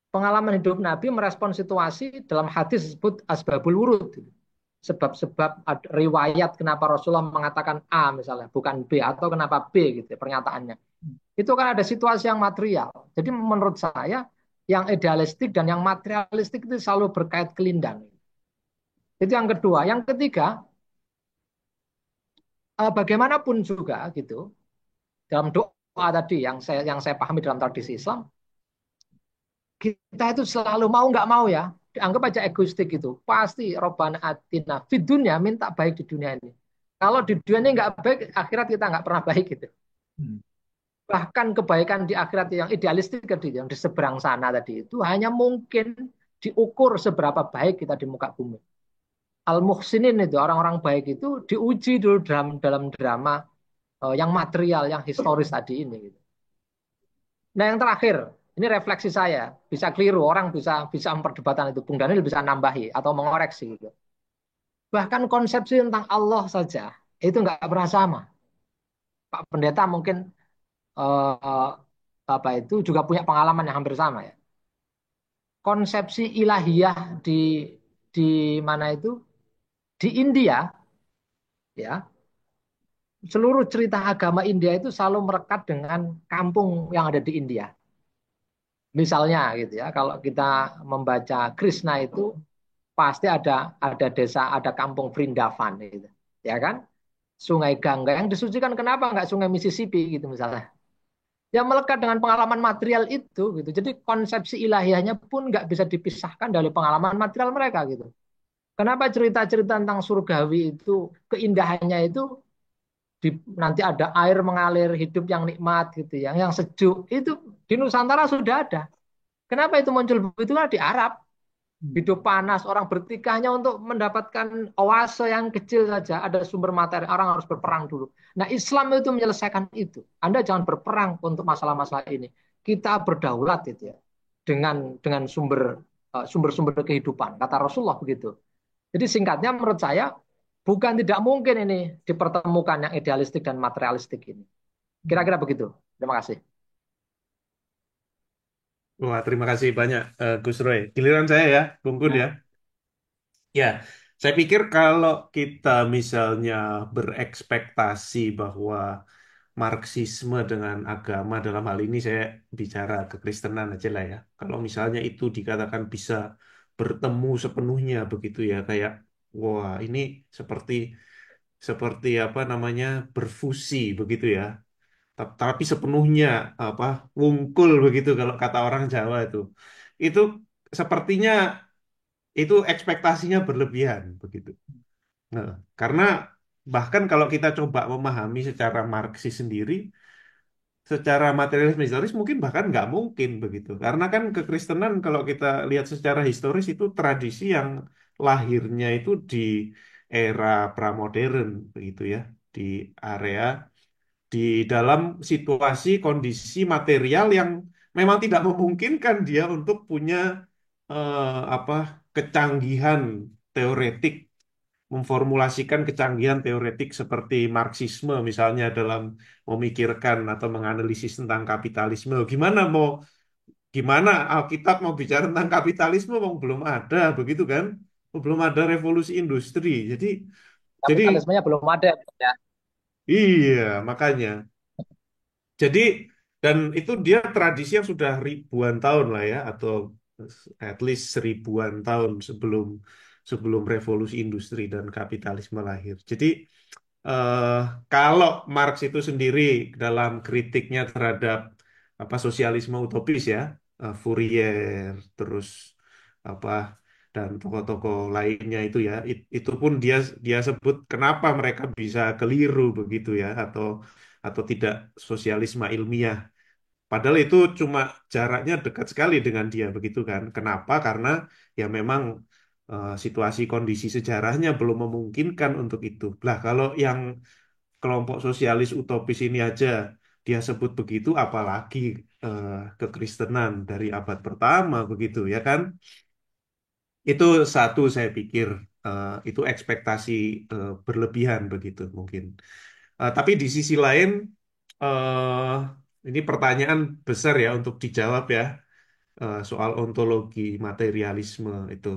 Pengalaman hidup Nabi merespon situasi dalam hadis disebut asbabul wurud. Sebab-sebab riwayat kenapa Rasulullah mengatakan A misalnya, bukan B, atau kenapa B gitu pernyataannya. Itu kan ada situasi yang material. Jadi menurut saya yang idealistik dan yang materialistik itu selalu berkait kelindang. Itu yang kedua. Yang ketiga, bagaimanapun juga gitu dalam doa tadi yang saya pahami dalam tradisi Islam, kita itu selalu mau nggak mau ya dianggap aja egoistik gitu. Pasti Robbana atina fid dunya minta baik di dunia ini. Kalau di dunia ini nggak baik, akhirat kita nggak pernah baik gitu. Bahkan kebaikan di akhirat yang idealistik tadi, yang di seberang sana tadi itu hanya mungkin diukur seberapa baik kita di muka bumi. Al-Muhsinin itu orang-orang baik itu diuji dulu dalam drama yang material, yang historis tadi ini. Gitu. Nah yang terakhir, ini refleksi saya, bisa keliru, orang bisa bisa memperdebatkan itu, Bung Daniel bisa nambahi atau mengoreksi gitu. Bahkan konsepsi tentang Allah saja itu nggak pernah sama. Pak Pendeta mungkin eh, apa itu juga punya pengalaman yang hampir sama ya. Konsepsi ilahiyah di mana itu di India ya, seluruh cerita agama India itu selalu merekat dengan kampung yang ada di India. Misalnya gitu ya, kalau kita membaca Krishna itu pasti ada desa, ada kampung Vrindavan gitu. Ya kan? Sungai Gangga yang disucikan kenapa nggak Sungai Mississippi gitu misalnya. Yang melekat dengan pengalaman material itu gitu. Jadi konsepsi ilahiyahnya pun nggak bisa dipisahkan dari pengalaman material mereka gitu. Kenapa cerita-cerita tentang surgawi itu keindahannya itu nanti ada air mengalir hidup yang nikmat gitu ya, yang sejuk itu di Nusantara sudah ada. Kenapa itu muncul begitu kan di Arab hidup panas orang bertikahnya untuk mendapatkan oase yang kecil saja ada sumber materi orang harus berperang dulu. Nah Islam itu menyelesaikan itu. Anda jangan berperang untuk masalah-masalah ini. Kita berdaulat itu ya dengan sumber-sumber kehidupan. Kata Rasulullah begitu. Jadi singkatnya menurut saya bukan tidak mungkin ini dipertemukan yang idealistik dan materialistik ini. Kira-kira begitu. Terima kasih. Wah, terima kasih banyak Gus Roy. Giliran saya ya, Bung Kun ya. Ya, Ya, saya pikir kalau kita misalnya berekspektasi bahwa Marxisme dengan agama dalam hal ini saya bicara kekristenan aja lah ya. Kalau misalnya itu dikatakan bisa bertemu sepenuhnya begitu ya, kayak wah ini seperti seperti apa namanya berfusi begitu ya. Tapi sepenuhnya apa wungkul begitu kalau kata orang Jawa itu. Itu sepertinya itu ekspektasinya berlebihan begitu. Nah, karena bahkan kalau kita coba memahami secara Marxis sendiri, secara materialisme historis mungkin bahkan nggak mungkin begitu. Karena kan kekristenan kalau kita lihat secara historis itu tradisi yang lahirnya itu di era pramodern begitu ya, di area di dalam situasi kondisi material yang memang tidak memungkinkan dia untuk punya apa kecanggihan teoretik memformulasikan kecanggihan teoretik seperti Marxisme misalnya dalam memikirkan atau menganalisis tentang kapitalisme. Gimana Alkitab mau bicara tentang kapitalisme belum ada begitu kan? Belum ada revolusi industri. Jadi Kapitalismenya belum ada ya. iya makanya. Jadi dan itu dia tradisi yang sudah ribuan tahun lah ya atau at least seribuan tahun sebelum sebelum revolusi industri dan kapitalisme lahir. Jadi eh, kalau Marx itu sendiri dalam kritiknya terhadap apa sosialisme utopis ya, Fourier terus apa dan tokoh-tokoh lainnya itu ya, itu pun dia dia sebut kenapa mereka bisa keliru begitu ya atau tidak sosialisme ilmiah. Padahal itu cuma jaraknya dekat sekali dengan dia begitu kan. Kenapa? Karena ya memang situasi kondisi sejarahnya belum memungkinkan untuk itu. Lah kalau yang kelompok sosialis utopis ini aja dia sebut begitu, apalagi eh, kekristenan dari abad pertama begitu ya kan? Itu satu saya pikir itu ekspektasi berlebihan begitu mungkin. Tapi di sisi lain eh ini pertanyaan besar ya untuk dijawab ya soal ontologi materialisme itu.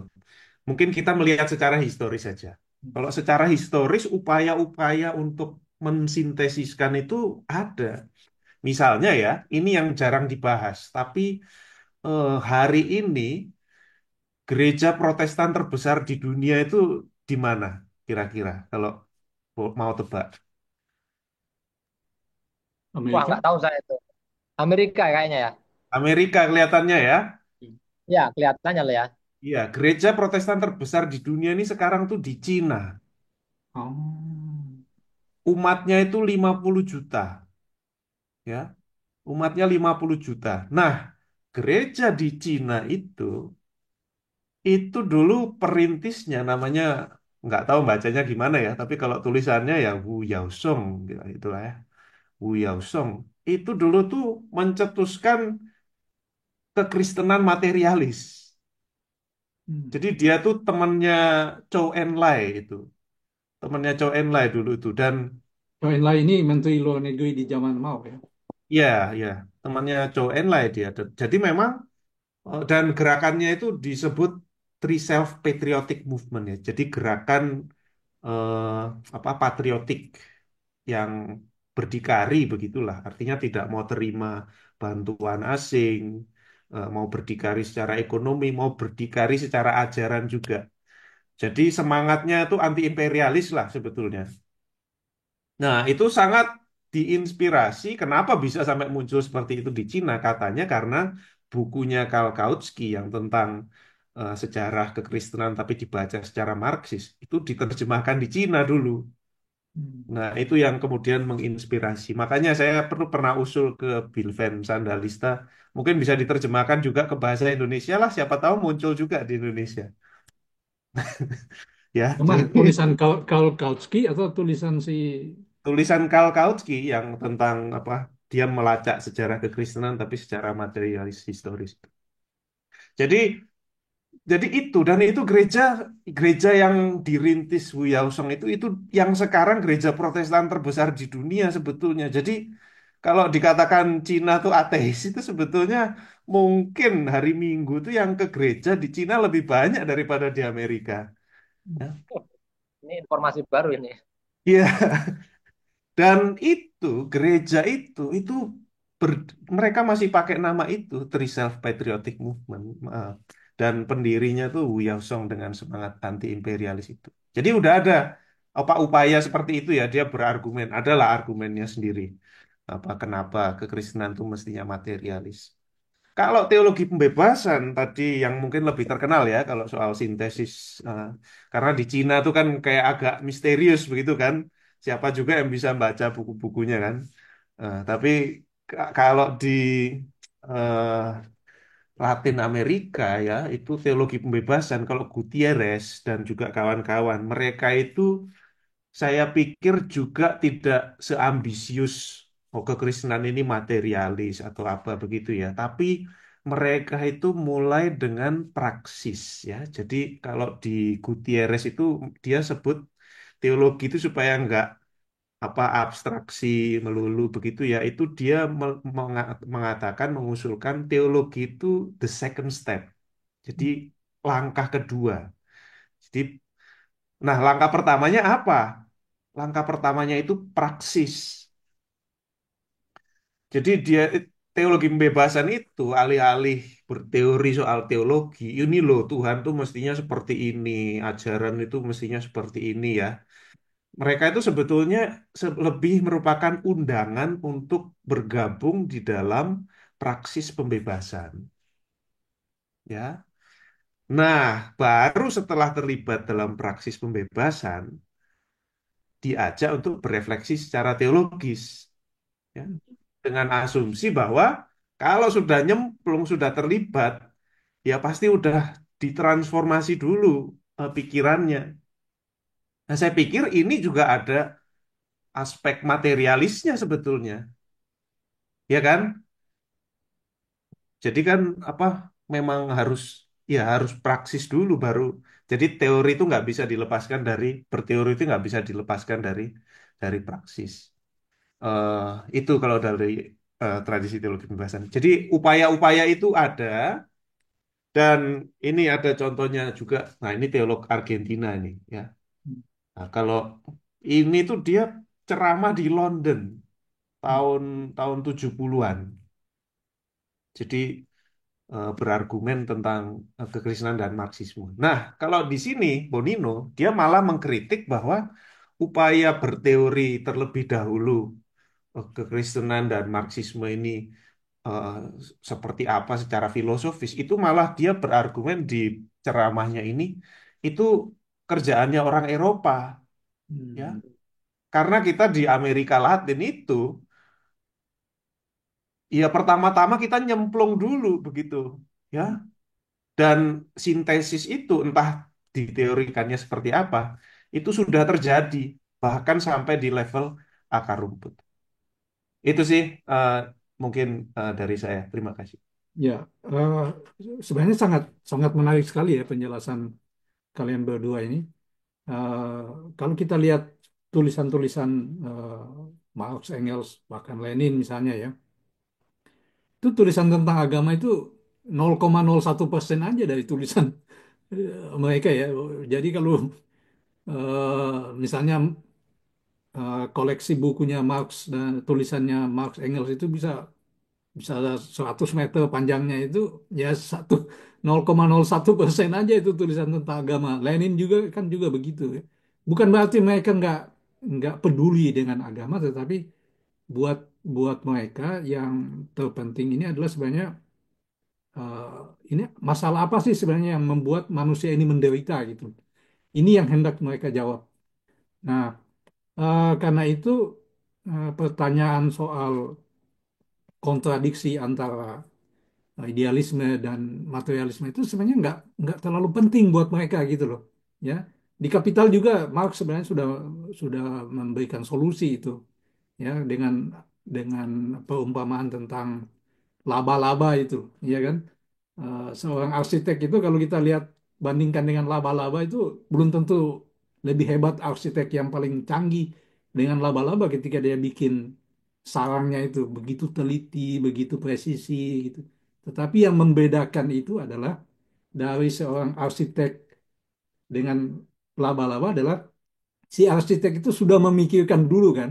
Mungkin kita melihat secara historis saja. Kalau secara historis upaya-upaya untuk mensintesiskan itu ada. Misalnya ya, ini yang jarang dibahas, tapi hari ini gereja Protestan terbesar di dunia itu di mana kira-kira? Kalau mau tebak. Wah, Amerika. nggak tahu saya itu. Amerika kayaknya ya. Amerika kelihatannya ya. Ya, kelihatannya lah ya. Iya, gereja Protestan terbesar di dunia ini sekarang tuh di Cina. Oh, Umatnya itu 50 juta, ya. Umatnya 50 juta. Nah, gereja di Cina itu dulu perintisnya namanya nggak tahu bacanya gimana ya, tapi kalau tulisannya ya Wu Yaosong gitu, itulah ya. Wu Yaosong itu dulu tuh mencetuskan kekristenan materialis. Hmm. Jadi dia tuh temannya Chou Enlai itu, temannya Chou Enlai dulu itu dan Join lain ini Menteri Luar Negeri di zaman Mao ya. ya ya temannya Chou Enlai dia. Jadi memang dan gerakannya itu disebut Three Self Patriotic Movement ya. Jadi gerakan eh, apa patriotik yang berdikari begitulah. Artinya tidak mau terima bantuan asing, mau berdikari secara ekonomi, mau berdikari secara ajaran juga. Jadi semangatnya itu anti imperialis lah sebetulnya. Nah, itu sangat diinspirasi. Kenapa bisa sampai muncul seperti itu di Cina? Katanya karena bukunya Karl Kautsky yang tentang sejarah kekristenan tapi dibaca secara Marxis itu diterjemahkan di Cina dulu. Hmm. Nah, itu yang kemudian menginspirasi. Makanya saya pernah usul ke Bilven Sandalista, mungkin bisa diterjemahkan juga ke bahasa Indonesia lah. Siapa tahu muncul juga di Indonesia. Ya, Memang jadi tulisan Karl Kautsky atau tulisan si tulisan Karl Kautsky yang tentang apa dia melacak sejarah kekristenan tapi secara materialis historis. Jadi itu dan itu gereja gereja yang dirintis Wu Yaosong itu yang sekarang gereja Protestan terbesar di dunia sebetulnya. Jadi kalau dikatakan Cina tuh ateis itu sebetulnya mungkin hari Minggu tuh yang ke gereja di Cina lebih banyak daripada di Amerika. Ya. Oh, ini informasi baru ini. Iya. Dan itu gereja itu mereka masih pakai nama itu Three Self Patriotic Movement. Dan pendirinya tuh Wu Yaosong dengan semangat anti imperialis itu. Jadi udah ada apa upaya seperti itu ya dia berargumen, adalah argumennya sendiri. Apa kenapa kekristenan itu mestinya materialis. Kalau teologi pembebasan tadi yang mungkin lebih terkenal ya kalau soal sintesis eh, karena di Cina tuh kan kayak agak misterius begitu kan. Siapa juga yang bisa baca buku-bukunya kan. Tapi kalau di eh, Latin Amerika ya itu teologi pembebasan kalau Gutierrez dan juga kawan-kawan mereka itu saya pikir juga tidak seambisius kekristenan ini materialis atau apa begitu ya. Tapi mereka itu mulai dengan praksis ya. Jadi kalau di Gutierrez itu dia sebut teologi itu supaya nggak apa abstraksi melulu begitu ya. Itu dia mengatakan mengusulkan teologi itu the second step. Jadi langkah kedua. Jadi nah langkah pertamanya apa? Langkah pertamanya itu praksis. Jadi dia teologi pembebasan itu alih-alih berteori soal teologi, ini loh Tuhan tuh mestinya seperti ini, ajaran itu mestinya seperti ini ya. Mereka itu sebetulnya lebih merupakan undangan untuk bergabung di dalam praksis pembebasan, ya. Nah, baru setelah terlibat dalam praksis pembebasan, diajak untuk berefleksi secara teologis. Ya. Dengan asumsi bahwa kalau sudah nyemplung, sudah terlibat, ya pasti udah ditransformasi dulu pikirannya. Nah, saya pikir ini juga ada aspek materialisnya sebetulnya, ya kan? Jadi kan apa memang harus ya harus praksis dulu baru. Jadi teori itu nggak bisa dilepaskan dari berteori itu nggak bisa dilepaskan dari praksis. Eh, itu kalau dari tradisi teologi pembahasan. Jadi upaya-upaya itu ada dan ini ada contohnya juga. Nah, ini teolog Argentina ini ya. Nah, kalau ini tuh dia ceramah di London tahun tahun 70-an. Jadi berargumen tentang kekristenan dan Marxisme. Nah, kalau di sini Bonino dia malah mengkritik bahwa upaya berteori terlebih dahulu kekristenan dan Marxisme ini eh, seperti apa secara filosofis itu malah dia berargumen di ceramahnya ini itu kerjaannya orang Eropa ya hmm. karena kita di Amerika Latin itu ya pertama-tama kita nyemplung dulu begitu, ya. Dan sintesis itu entah diteorikannya seperti apa, itu sudah terjadi bahkan sampai di level akar rumput. Itu sih eh, mungkin dari saya. Terima kasih. Ya, eh, sebenarnya sangat sangat menarik sekali ya penjelasan kalian berdua ini. Eh, Kalau kita lihat tulisan-tulisan Marx, Engels, bahkan Lenin misalnya ya, itu tulisan tentang agama itu 0,01% aja dari tulisan mereka ya. Jadi kalau misalnya koleksi bukunya Marx dan tulisannya Marx Engels itu bisa bisa 100 meter panjangnya itu ya 0,01% aja itu tulisan tentang agama. Lenin juga kan juga begitu ya. Bukan berarti mereka nggak peduli dengan agama, tetapi buat buat mereka yang terpenting ini adalah sebenarnya eh, ini masalah apa sih sebenarnya yang membuat manusia ini menderita gitu. Ini yang hendak mereka jawab. Nah, karena itu pertanyaan soal kontradiksi antara idealisme dan materialisme itu sebenarnya nggak terlalu penting buat mereka gitu loh, ya. Di Kapital juga Marx sebenarnya sudah memberikan solusi itu, ya, dengan perumpamaan tentang laba-laba itu, ya kan. Seorang arsitek itu kalau kita lihat bandingkan dengan laba-laba itu belum tentu lebih hebat arsitek yang paling canggih dengan laba-laba ketika dia bikin sarangnya itu begitu teliti, begitu presisi gitu. Tetapi yang membedakan itu adalah dari seorang arsitek dengan laba-laba adalah si arsitek itu sudah memikirkan dulu kan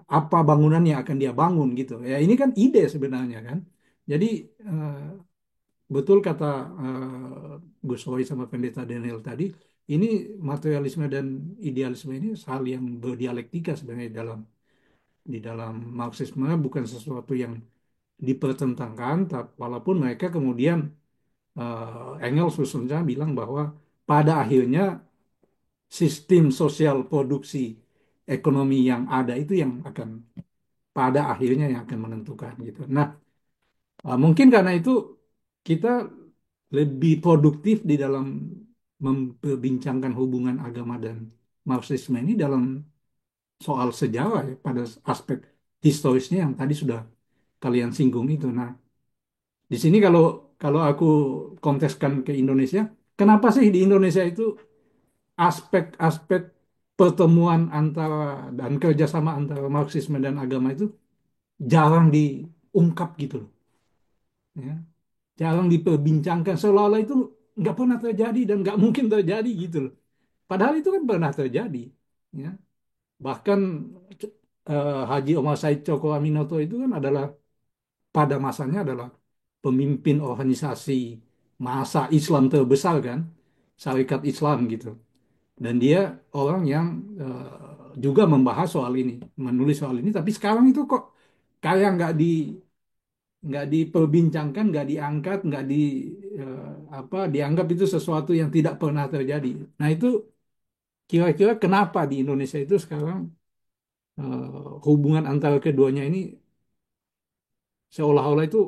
apa bangunan yang akan dia bangun gitu. Ya ini kan ide sebenarnya kan. Jadi eh, betul kata Gus Roy sama Pendeta Daniel tadi, ini materialisme dan idealisme ini hal yang berdialektika sebenarnya di dalam Marxisme, bukan sesuatu yang dipertentangkan, walaupun mereka kemudian Engels khususnya bilang bahwa pada akhirnya sistem sosial produksi ekonomi yang ada itu yang akan pada akhirnya yang akan menentukan gitu. Nah, mungkin karena itu kita lebih produktif di dalam memperbincangkan hubungan agama dan Marxisme ini dalam soal sejarah ya, pada aspek historisnya yang tadi sudah kalian singgung itu. Nah, di sini kalau kalau aku konteskan ke Indonesia, kenapa sih di Indonesia itu aspek-aspek pertemuan antara dan kerjasama antara Marxisme dan agama itu jarang diungkap gitu loh, ya. Jarang diperbincangkan seolah-olah itu nggak pernah terjadi dan nggak mungkin terjadi gitu loh. Padahal itu kan pernah terjadi, ya. Bahkan Haji Omar Said Tjoko Aminoto itu kan adalah pada masanya adalah pemimpin organisasi massa Islam terbesar kan, Syarikat Islam gitu. Dan dia orang yang juga membahas soal ini, menulis soal ini. Tapi sekarang itu kok kayak nggak diperbincangkan, nggak diangkat, nggak apa dianggap itu sesuatu yang tidak pernah terjadi. Nah itu kira-kira kenapa di Indonesia itu sekarang hubungan antara keduanya ini seolah-olah itu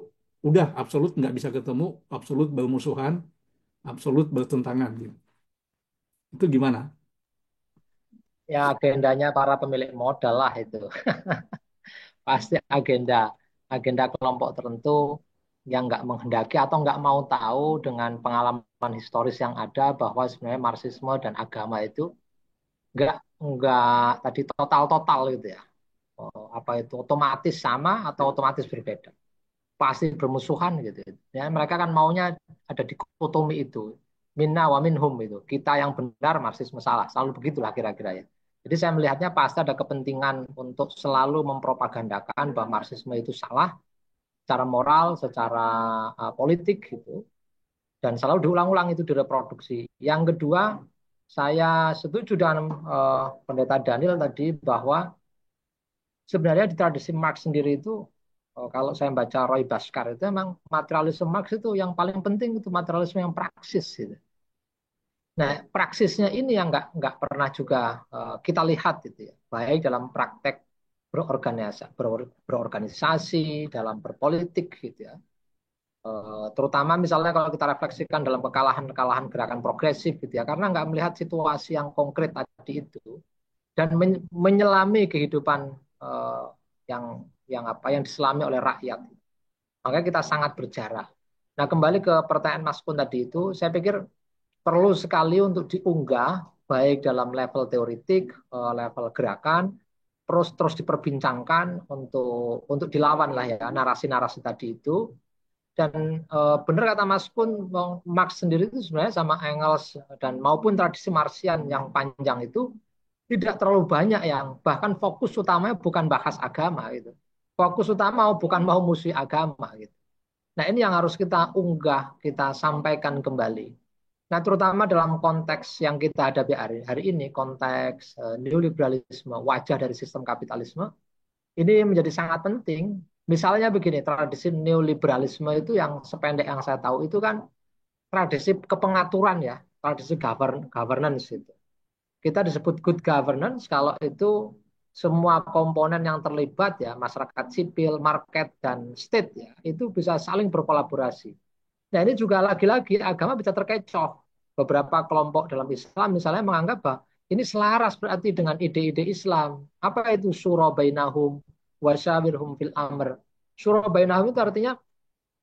udah absolut nggak bisa ketemu, absolut bermusuhan, absolut bertentangan gitu. Itu gimana? Ya agendanya para pemilik modal lah itu. Pasti agenda agenda kelompok tertentu yang nggak menghendaki atau nggak mau tahu dengan pengalaman historis yang ada bahwa sebenarnya Marxisme dan agama itu nggak nggak tadi total gitu ya. Oh, apa itu otomatis sama atau otomatis berbeda? Pasti bermusuhan gitu. Ya, mereka kan maunya ada dikotomi itu. Minna wa minhum itu. Kita yang benar, Marxisme salah. Selalu begitulah kira-kira ya. Jadi saya melihatnya pasti ada kepentingan untuk selalu mempropagandakan bahwa Marxisme itu salah secara moral, secara politik gitu. Dan selalu diulang-ulang itu direproduksi. Yang kedua, saya setuju dengan Pendeta Daniel tadi bahwa sebenarnya di tradisi Marx sendiri itu kalau saya baca Roy Bhaskar itu memang materialisme Marx itu yang paling penting itu materialisme yang praksis gitu. Nah, praksisnya ini yang nggak pernah juga kita lihat gitu ya, baik dalam praktek berorganisasi, dalam berpolitik gitu ya. Terutama misalnya kalau kita refleksikan dalam kekalahan-kekalahan gerakan progresif gitu ya, karena nggak melihat situasi yang konkret tadi itu dan menyelami kehidupan eh, yang diselami oleh rakyat. Makanya kita sangat berjarak. Nah, kembali ke pertanyaan Mas Kun tadi itu, saya pikir perlu sekali untuk diunggah baik dalam level teoritik, level gerakan, terus diperbincangkan untuk dilawan lah ya narasi-narasi tadi itu. Dan benar kata Mas Kun, Marx sendiri itu sebenarnya sama Engels dan maupun tradisi Marxian yang panjang itu tidak terlalu banyak yang bahkan fokus utamanya bukan bahas agama gitu. Fokus utama bukan mau musuh agama gitu. Nah, ini yang harus kita unggah, kita sampaikan kembali. Nah, terutama dalam konteks yang kita hadapi hari ini, konteks neoliberalisme, wajah dari sistem kapitalisme, ini menjadi sangat penting. Misalnya begini, tradisi neoliberalisme itu yang sependek yang saya tahu itu kan tradisi kepengaturan ya, tradisi governance itu. Kita disebut good governance kalau itu semua komponen yang terlibat ya, masyarakat sipil, market, dan state ya, itu bisa saling berkolaborasi. Nah ini juga lagi-lagi agama bisa terkecoh. Beberapa kelompok dalam Islam misalnya menganggap bahwa ini selaras berarti dengan ide-ide Islam. Apa itu syura bainahum wasyawirhum fil amr? Syura bainahum itu artinya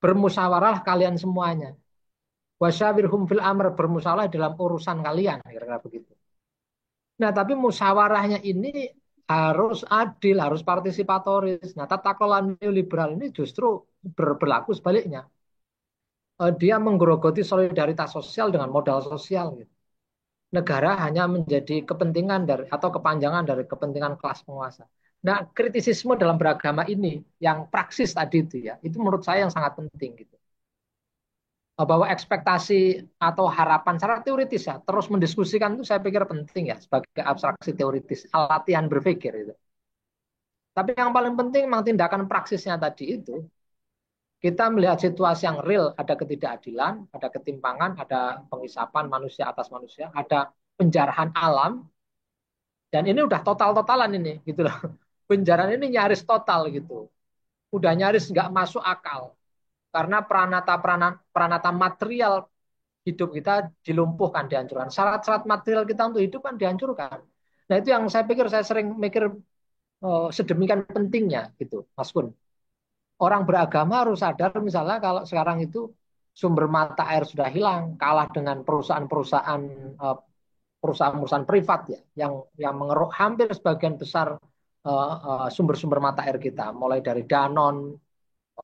bermusyawarah kalian semuanya. Wasyawirhum fil amr, bermusyawarah dalam urusan kalian, kira-kira begitu. Nah, tapi musyawarahnya ini harus adil, harus partisipatoris. Nah, tata kelola neoliberal ini justru berlaku sebaliknya. Dia menggerogoti solidaritas sosial dengan modal sosial. Gitu. Negara hanya menjadi kepentingan dari atau kepanjangan dari kepentingan kelas penguasa. Nah, kritisisme dalam beragama ini yang praksis tadi itu ya, itu menurut saya yang sangat penting gitu. Bahwa ekspektasi atau harapan secara teoritis ya, terus mendiskusikan itu saya pikir penting ya sebagai abstraksi teoritis, latihan berpikir itu. Tapi yang paling penting memang tindakan praksisnya tadi itu. Kita melihat situasi yang real, ada ketidakadilan, ada ketimpangan, ada pengisapan manusia atas manusia, ada penjarahan alam, dan ini udah total-totalan ini, gitu loh. Penjarahan ini nyaris total gitu, udah nyaris nggak masuk akal, karena peranata material hidup kita dilumpuhkan, dihancurkan. Syarat-syarat material kita untuk hidup kan dihancurkan. Nah itu yang saya pikir, saya sering mikir sedemikian pentingnya gitu, Mas Kun. Orang beragama harus sadar misalnya kalau sekarang itu sumber mata air sudah hilang, kalah dengan perusahaan-perusahaan perusahaan-perusahaan privat ya yang mengeruk hampir sebagian besar sumber-sumber mata air kita, mulai dari Danon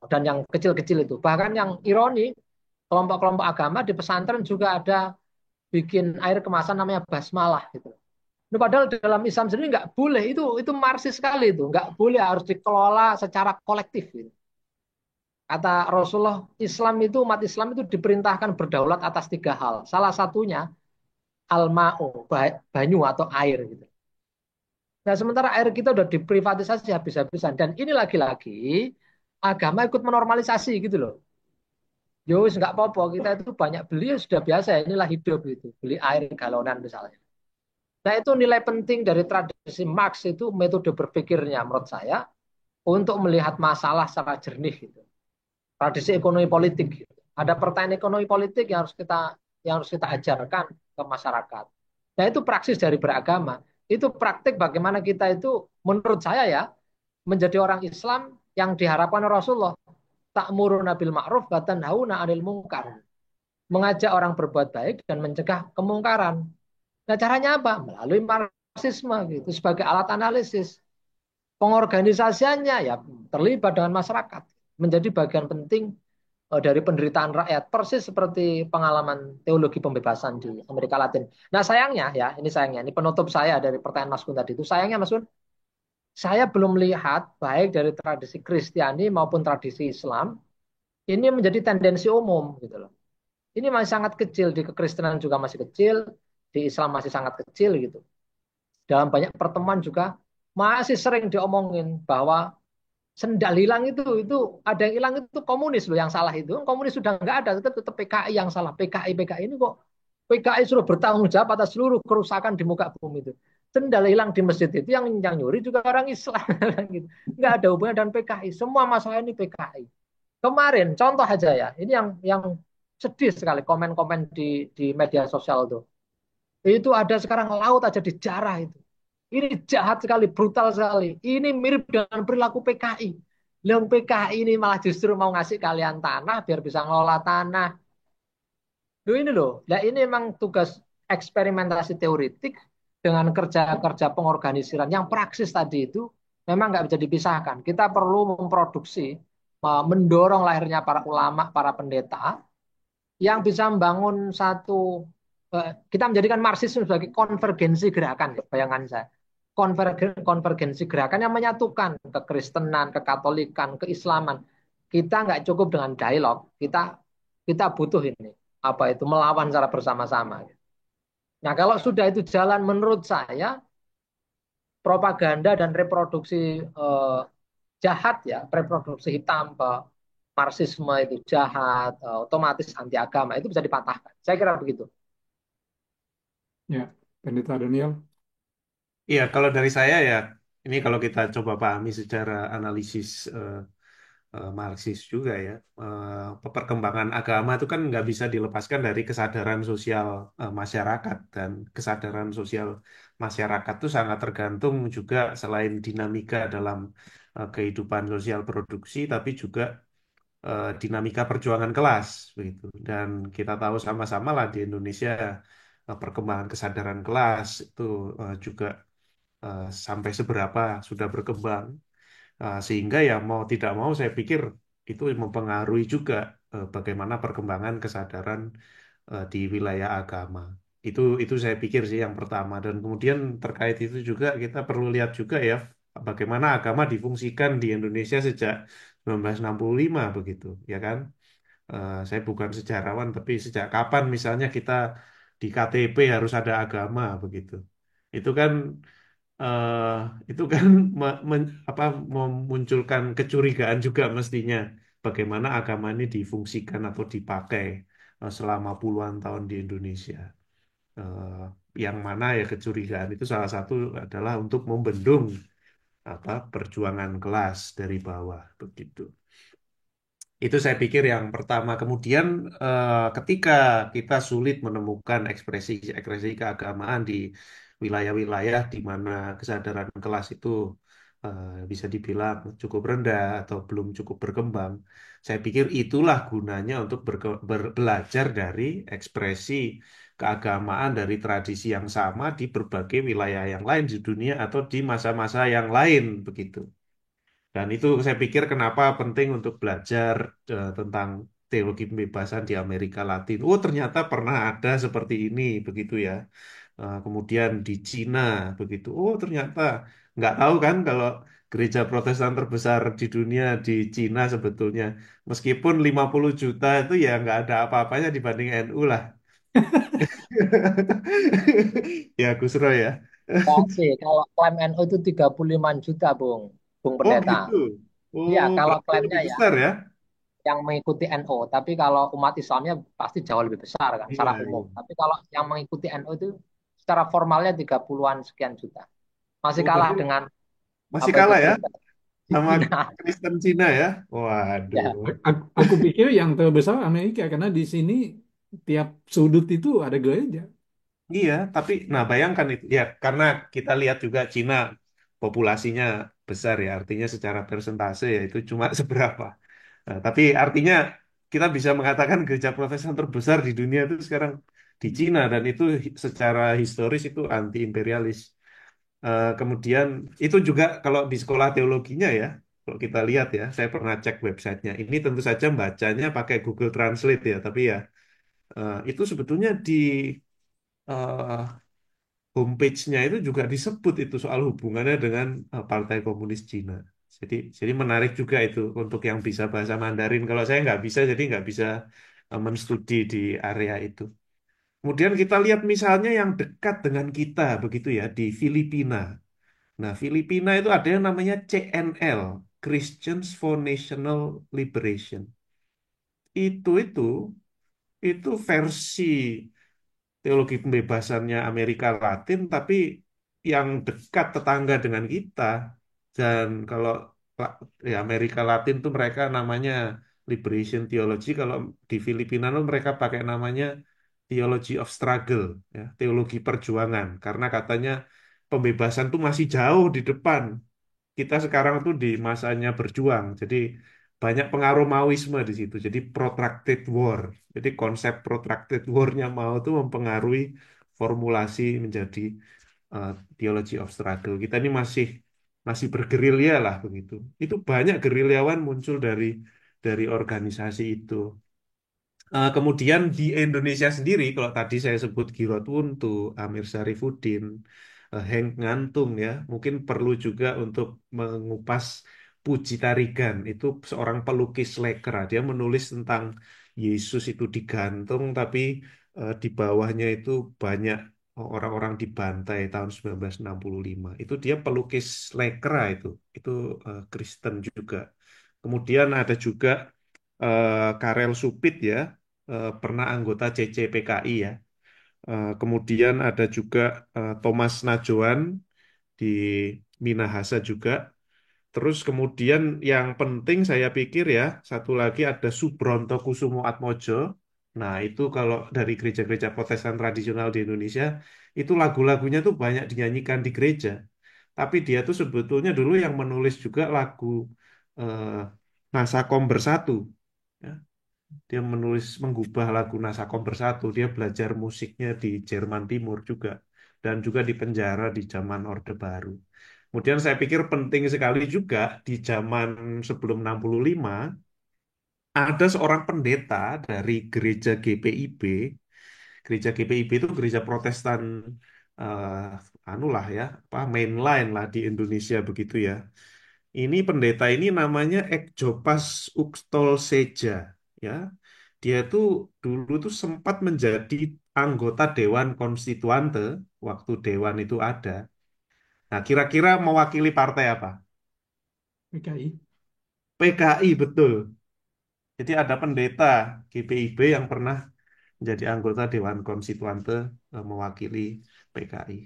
dan yang kecil-kecil itu. Bahkan yang ironi, kelompok-kelompok agama di pesantren juga ada bikin air kemasan namanya basmalah gitu. Nah, padahal dalam Islam sendiri nggak boleh, itu marxis sekali itu, nggak boleh, harus dikelola secara kolektif gitu. Kata Rasulullah, umat Islam itu diperintahkan berdaulat atas 3 hal. Salah satunya al-ma'u, banyu atau air gitu. Nah, sementara air kita udah diprivatisasi habis-habisan, dan ini lagi-lagi agama ikut menormalisasi gitu loh. Yo, nggak apa-apa, kita itu banyak beli ya sudah biasa, inilah hidup gitu. Beli air galonan misalnya. Nah, itu nilai penting dari tradisi Marx, itu metode berpikirnya menurut saya untuk melihat masalah secara jernih gitu. Tradisi ekonomi politik gitu. Ada pertanyaan ekonomi politik yang harus kita ajarkan ke masyarakat. Nah, itu praksis dari beragama. Itu praktik bagaimana kita itu menurut saya ya menjadi orang Islam yang diharapkan Rasulullah, ta'muruna bil ma'ruf wa tanhauna 'anil munkar. Mengajak orang berbuat baik dan mencegah kemungkaran. Nah, caranya apa? Melalui marxisme gitu sebagai alat analisis. Pengorganisasiannya ya terlibat dengan masyarakat, menjadi bagian penting dari penderitaan rakyat, persis seperti pengalaman teologi pembebasan di Amerika Latin. Nah, sayangnya ya, ini penutup saya dari pertanyaan Mas Kun tadi itu, sayangnya Mas Kun, saya belum melihat baik dari tradisi Kristiani maupun tradisi Islam ini menjadi tendensi umum gitu loh. Ini masih sangat kecil, di kekristenan juga masih kecil, di Islam masih sangat kecil gitu. Dalam banyak pertemuan juga masih sering diomongin bahwa sendal hilang itu ada yang hilang, itu komunis loh yang salah, itu komunis sudah nggak ada, tetap PKI yang salah. PKI ini kok PKI suruh bertanggung jawab atas seluruh kerusakan di muka bumi itu. Sendal hilang di masjid itu yang nyuri juga orang Islam gitu. Nggak ada hubungan dengan PKI. Semua masalah ini PKI. Kemarin contoh aja ya, ini yang sedih sekali komen-komen di media sosial tuh. Itu ada sekarang laut aja dijarah itu. Ini jahat sekali, brutal sekali. Ini mirip dengan perilaku PKI. Yang PKI ini malah justru mau ngasih kalian tanah biar bisa ngelola tanah. Loh ini loh, nah ini memang tugas eksperimentasi teoritik dengan kerja-kerja pengorganisiran yang praksis tadi itu memang nggak bisa dipisahkan. Kita perlu memproduksi, mendorong lahirnya para ulama, para pendeta yang bisa membangun satu, kita menjadikan Marxisme sebagai konvergensi gerakan, ya, bayangan saya. Konvergensi gerakan yang menyatukan kekristenan, kekatolikan, keislaman. Kita nggak cukup dengan dialog, kita butuh ini apa itu melawan secara bersama-sama. Nah, kalau sudah itu jalan, menurut saya propaganda dan reproduksi eh, jahat ya, reproduksi hitam Marxisme itu jahat, otomatis anti agama itu bisa dipatahkan. Saya kira begitu. Ya, Pendeta Daniel. Iya, kalau dari saya ya, ini kalau kita coba pahami secara analisis Marxis juga ya, perkembangan agama itu kan nggak bisa dilepaskan dari kesadaran sosial masyarakat dan kesadaran sosial masyarakat itu sangat tergantung juga selain dinamika dalam kehidupan sosial produksi, tapi juga dinamika perjuangan kelas begitu. Dan kita tahu sama-sama lah di Indonesia perkembangan kesadaran kelas itu juga sampai seberapa sudah berkembang. Sehingga ya mau tidak mau saya pikir itu mempengaruhi juga bagaimana perkembangan kesadaran di wilayah agama. Itu saya pikir sih yang pertama. Dan kemudian terkait itu juga kita perlu lihat juga ya bagaimana agama difungsikan di Indonesia sejak 1965 begitu, ya kan? Saya bukan sejarawan, tapi sejak kapan misalnya kita di KTP harus ada agama begitu. Itu kan eh, itu kan apa memunculkan kecurigaan juga mestinya bagaimana agama ini difungsikan atau dipakai selama puluhan tahun di Indonesia. Eh, yang mana ya kecurigaan itu salah satu adalah untuk membendung apa perjuangan kelas dari bawah begitu. Itu saya pikir yang pertama. Kemudian ketika kita sulit menemukan ekspresi-ekspresi keagamaan di wilayah-wilayah di mana kesadaran kelas itu bisa dibilang cukup rendah atau belum cukup berkembang, saya pikir itulah gunanya untuk belajar dari ekspresi keagamaan dari tradisi yang sama di berbagai wilayah yang lain di dunia atau di masa-masa yang lain begitu. Dan itu saya pikir kenapa penting untuk belajar tentang teologi pembebasan di Amerika Latin. Oh, ternyata pernah ada seperti ini, begitu ya. Kemudian di Cina, begitu. Oh, ternyata nggak tahu kan kalau gereja Protestan terbesar di dunia di Cina sebetulnya. Meskipun 50 juta itu ya nggak ada apa-apanya dibanding NU lah. Ya, Kusro ya. Ya sih, kalau klaim NU itu 35 juta, Bung Oh, Pendeta. gitu. Iya, Oh, kalau berarti klaimnya lebih ya besar ya. yang mengikuti NU. Tapi kalau umat Islamnya pasti jauh lebih besar kan, secara Iya, umum. iya. Tapi kalau yang mengikuti NU itu secara formalnya 30-an sekian juta. Masih Oh, kalah berarti dengan masih apa itu kalah ya Kristen di sama Cina. Kristen Cina ya. Waduh. Ya, Aku pikir yang terbesar Amerika karena di sini tiap sudut itu ada gereja. Iya, tapi nah bayangkan itu ya karena kita lihat juga Cina populasinya besar ya, artinya secara persentase ya itu cuma seberapa. Nah, tapi artinya kita bisa mengatakan gereja Protestan terbesar di dunia itu sekarang di Cina dan itu secara historis itu anti imperialis. Kemudian itu juga kalau di sekolah teologinya ya, kalau kita lihat ya, saya pernah cek websitenya. Ini tentu saja bacanya pakai Google Translate ya, tapi ya itu sebetulnya di eh, homepage-nya itu juga disebut itu soal hubungannya dengan Partai Komunis Cina. Jadi menarik juga itu untuk yang bisa bahasa Mandarin. Kalau saya nggak bisa, jadi nggak bisa menstudi di area itu. Kemudian kita lihat misalnya yang dekat dengan kita, begitu ya, di Filipina. Nah, Filipina itu ada yang namanya CNL, Christians for National Liberation. Itu versi teologi pembebasannya Amerika Latin, tapi yang dekat tetangga dengan kita. Dan kalau ya Amerika Latin tuh mereka namanya Liberation Theology, kalau di Filipina tuh mereka pakai namanya Theology of Struggle, ya, teologi perjuangan, karena katanya pembebasan tuh masih jauh di depan. Kita sekarang tuh di masanya berjuang, jadi banyak pengaruh Maoisme di situ. Jadi protracted war. Jadi konsep protracted war-nya Mao tuh mempengaruhi formulasi menjadi uh, theology of struggle. Kita ini masih masih bergerilya lah begitu. Itu banyak gerilyawan muncul dari organisasi itu. Kemudian di Indonesia sendiri, kalau tadi saya sebut Giroud Wuntu, Amir Syarifuddin, Henk Ngantung ya, mungkin perlu juga untuk mengupas Puji Tarigan. Itu seorang pelukis lekra. Dia menulis tentang Yesus itu digantung, tapi di bawahnya itu banyak orang-orang dibantai tahun 1965. Itu dia pelukis lekra itu. Itu Kristen juga. Kemudian ada juga Karel Supit ya, pernah anggota CCPKI ya. Kemudian ada juga Thomas Najoan di Minahasa juga. Terus kemudian yang penting saya pikir ya, satu lagi ada Subronto Kusumo Atmojo. Nah itu kalau dari gereja-gereja Protestan tradisional di Indonesia, itu lagu-lagunya tuh banyak dinyanyikan di gereja. Tapi dia tuh sebetulnya dulu yang menulis juga lagu eh, Nasakom Bersatu. Ya. Dia menulis, menggubah lagu Nasakom Bersatu. Dia belajar musiknya di Jerman Timur juga. Dan juga di penjara di zaman Orde Baru. Kemudian saya pikir penting sekali juga di zaman sebelum 65, ada seorang pendeta dari gereja GPIB. Gereja GPIB itu gereja Protestan anulah ya, apa mainline lah di Indonesia begitu ya. Ini pendeta ini namanya Ekjopas Ukstol Seja, ya. Dia tuh dulu tuh sempat menjadi anggota Dewan Konstituante waktu Dewan itu ada. Nah, kira-kira mewakili partai apa? PKI. PKI betul. Jadi ada pendeta GPIB yang pernah menjadi anggota Dewan Konstituante mewakili PKI.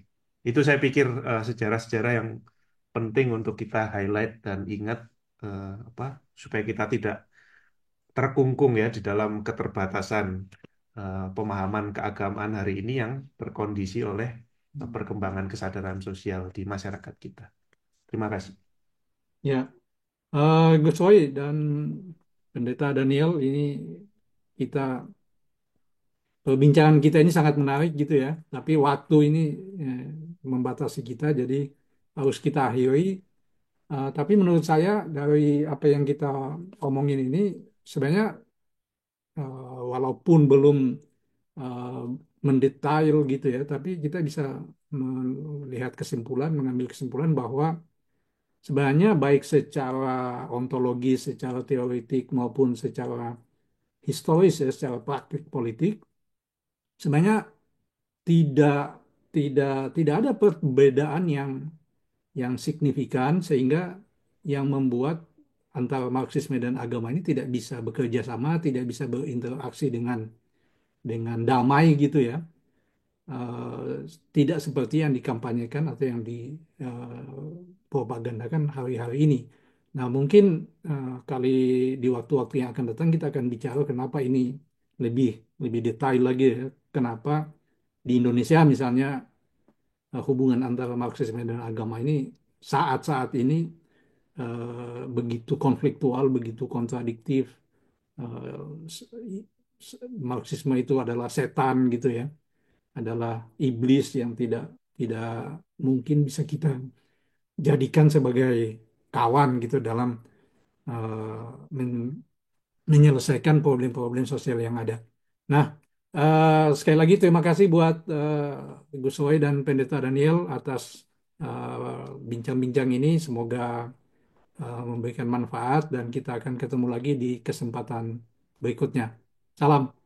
Itu saya pikir sejarah-sejarah yang penting untuk kita highlight dan ingat apa supaya kita tidak terkungkung ya di dalam keterbatasan pemahaman keagamaan hari ini yang terkondisi oleh perkembangan kesadaran sosial di masyarakat kita. Terima kasih. Ya, Gus Roy dan Pendeta Daniel, ini kita perbincangan kita ini sangat menarik gitu ya. Tapi waktu ini eh, membatasi kita, jadi harus kita akhiri. Tapi menurut saya dari apa yang kita omongin ini sebenarnya walaupun belum eh, mendetail gitu ya, tapi kita bisa melihat kesimpulan, mengambil kesimpulan bahwa sebenarnya baik secara ontologis, secara teoretik maupun secara historis ya, secara praktik politik, sebenarnya tidak tidak tidak ada perbedaan yang signifikan sehingga yang membuat antara Marxisme dan agama ini tidak bisa bekerja sama, tidak bisa berinteraksi dengan damai gitu ya. Tidak seperti yang dikampanyekan atau yang dipropagandakan hari-hari ini. Nah, mungkin kali di waktu-waktu yang akan datang kita akan bicara kenapa ini lebih lebih detail lagi ya. Kenapa di Indonesia misalnya hubungan antara Marxisme dan agama ini saat-saat ini begitu konfliktual, begitu kontradiktif. Eh, s- Marxisme itu adalah setan gitu ya, adalah iblis yang tidak tidak mungkin bisa kita jadikan sebagai kawan gitu dalam men- menyelesaikan problem-problem sosial yang ada. Nah, sekali lagi terima kasih buat Gus Roy dan Pendeta Daniel atas bincang-bincang ini. Semoga memberikan manfaat dan kita akan ketemu lagi di kesempatan berikutnya. Salam.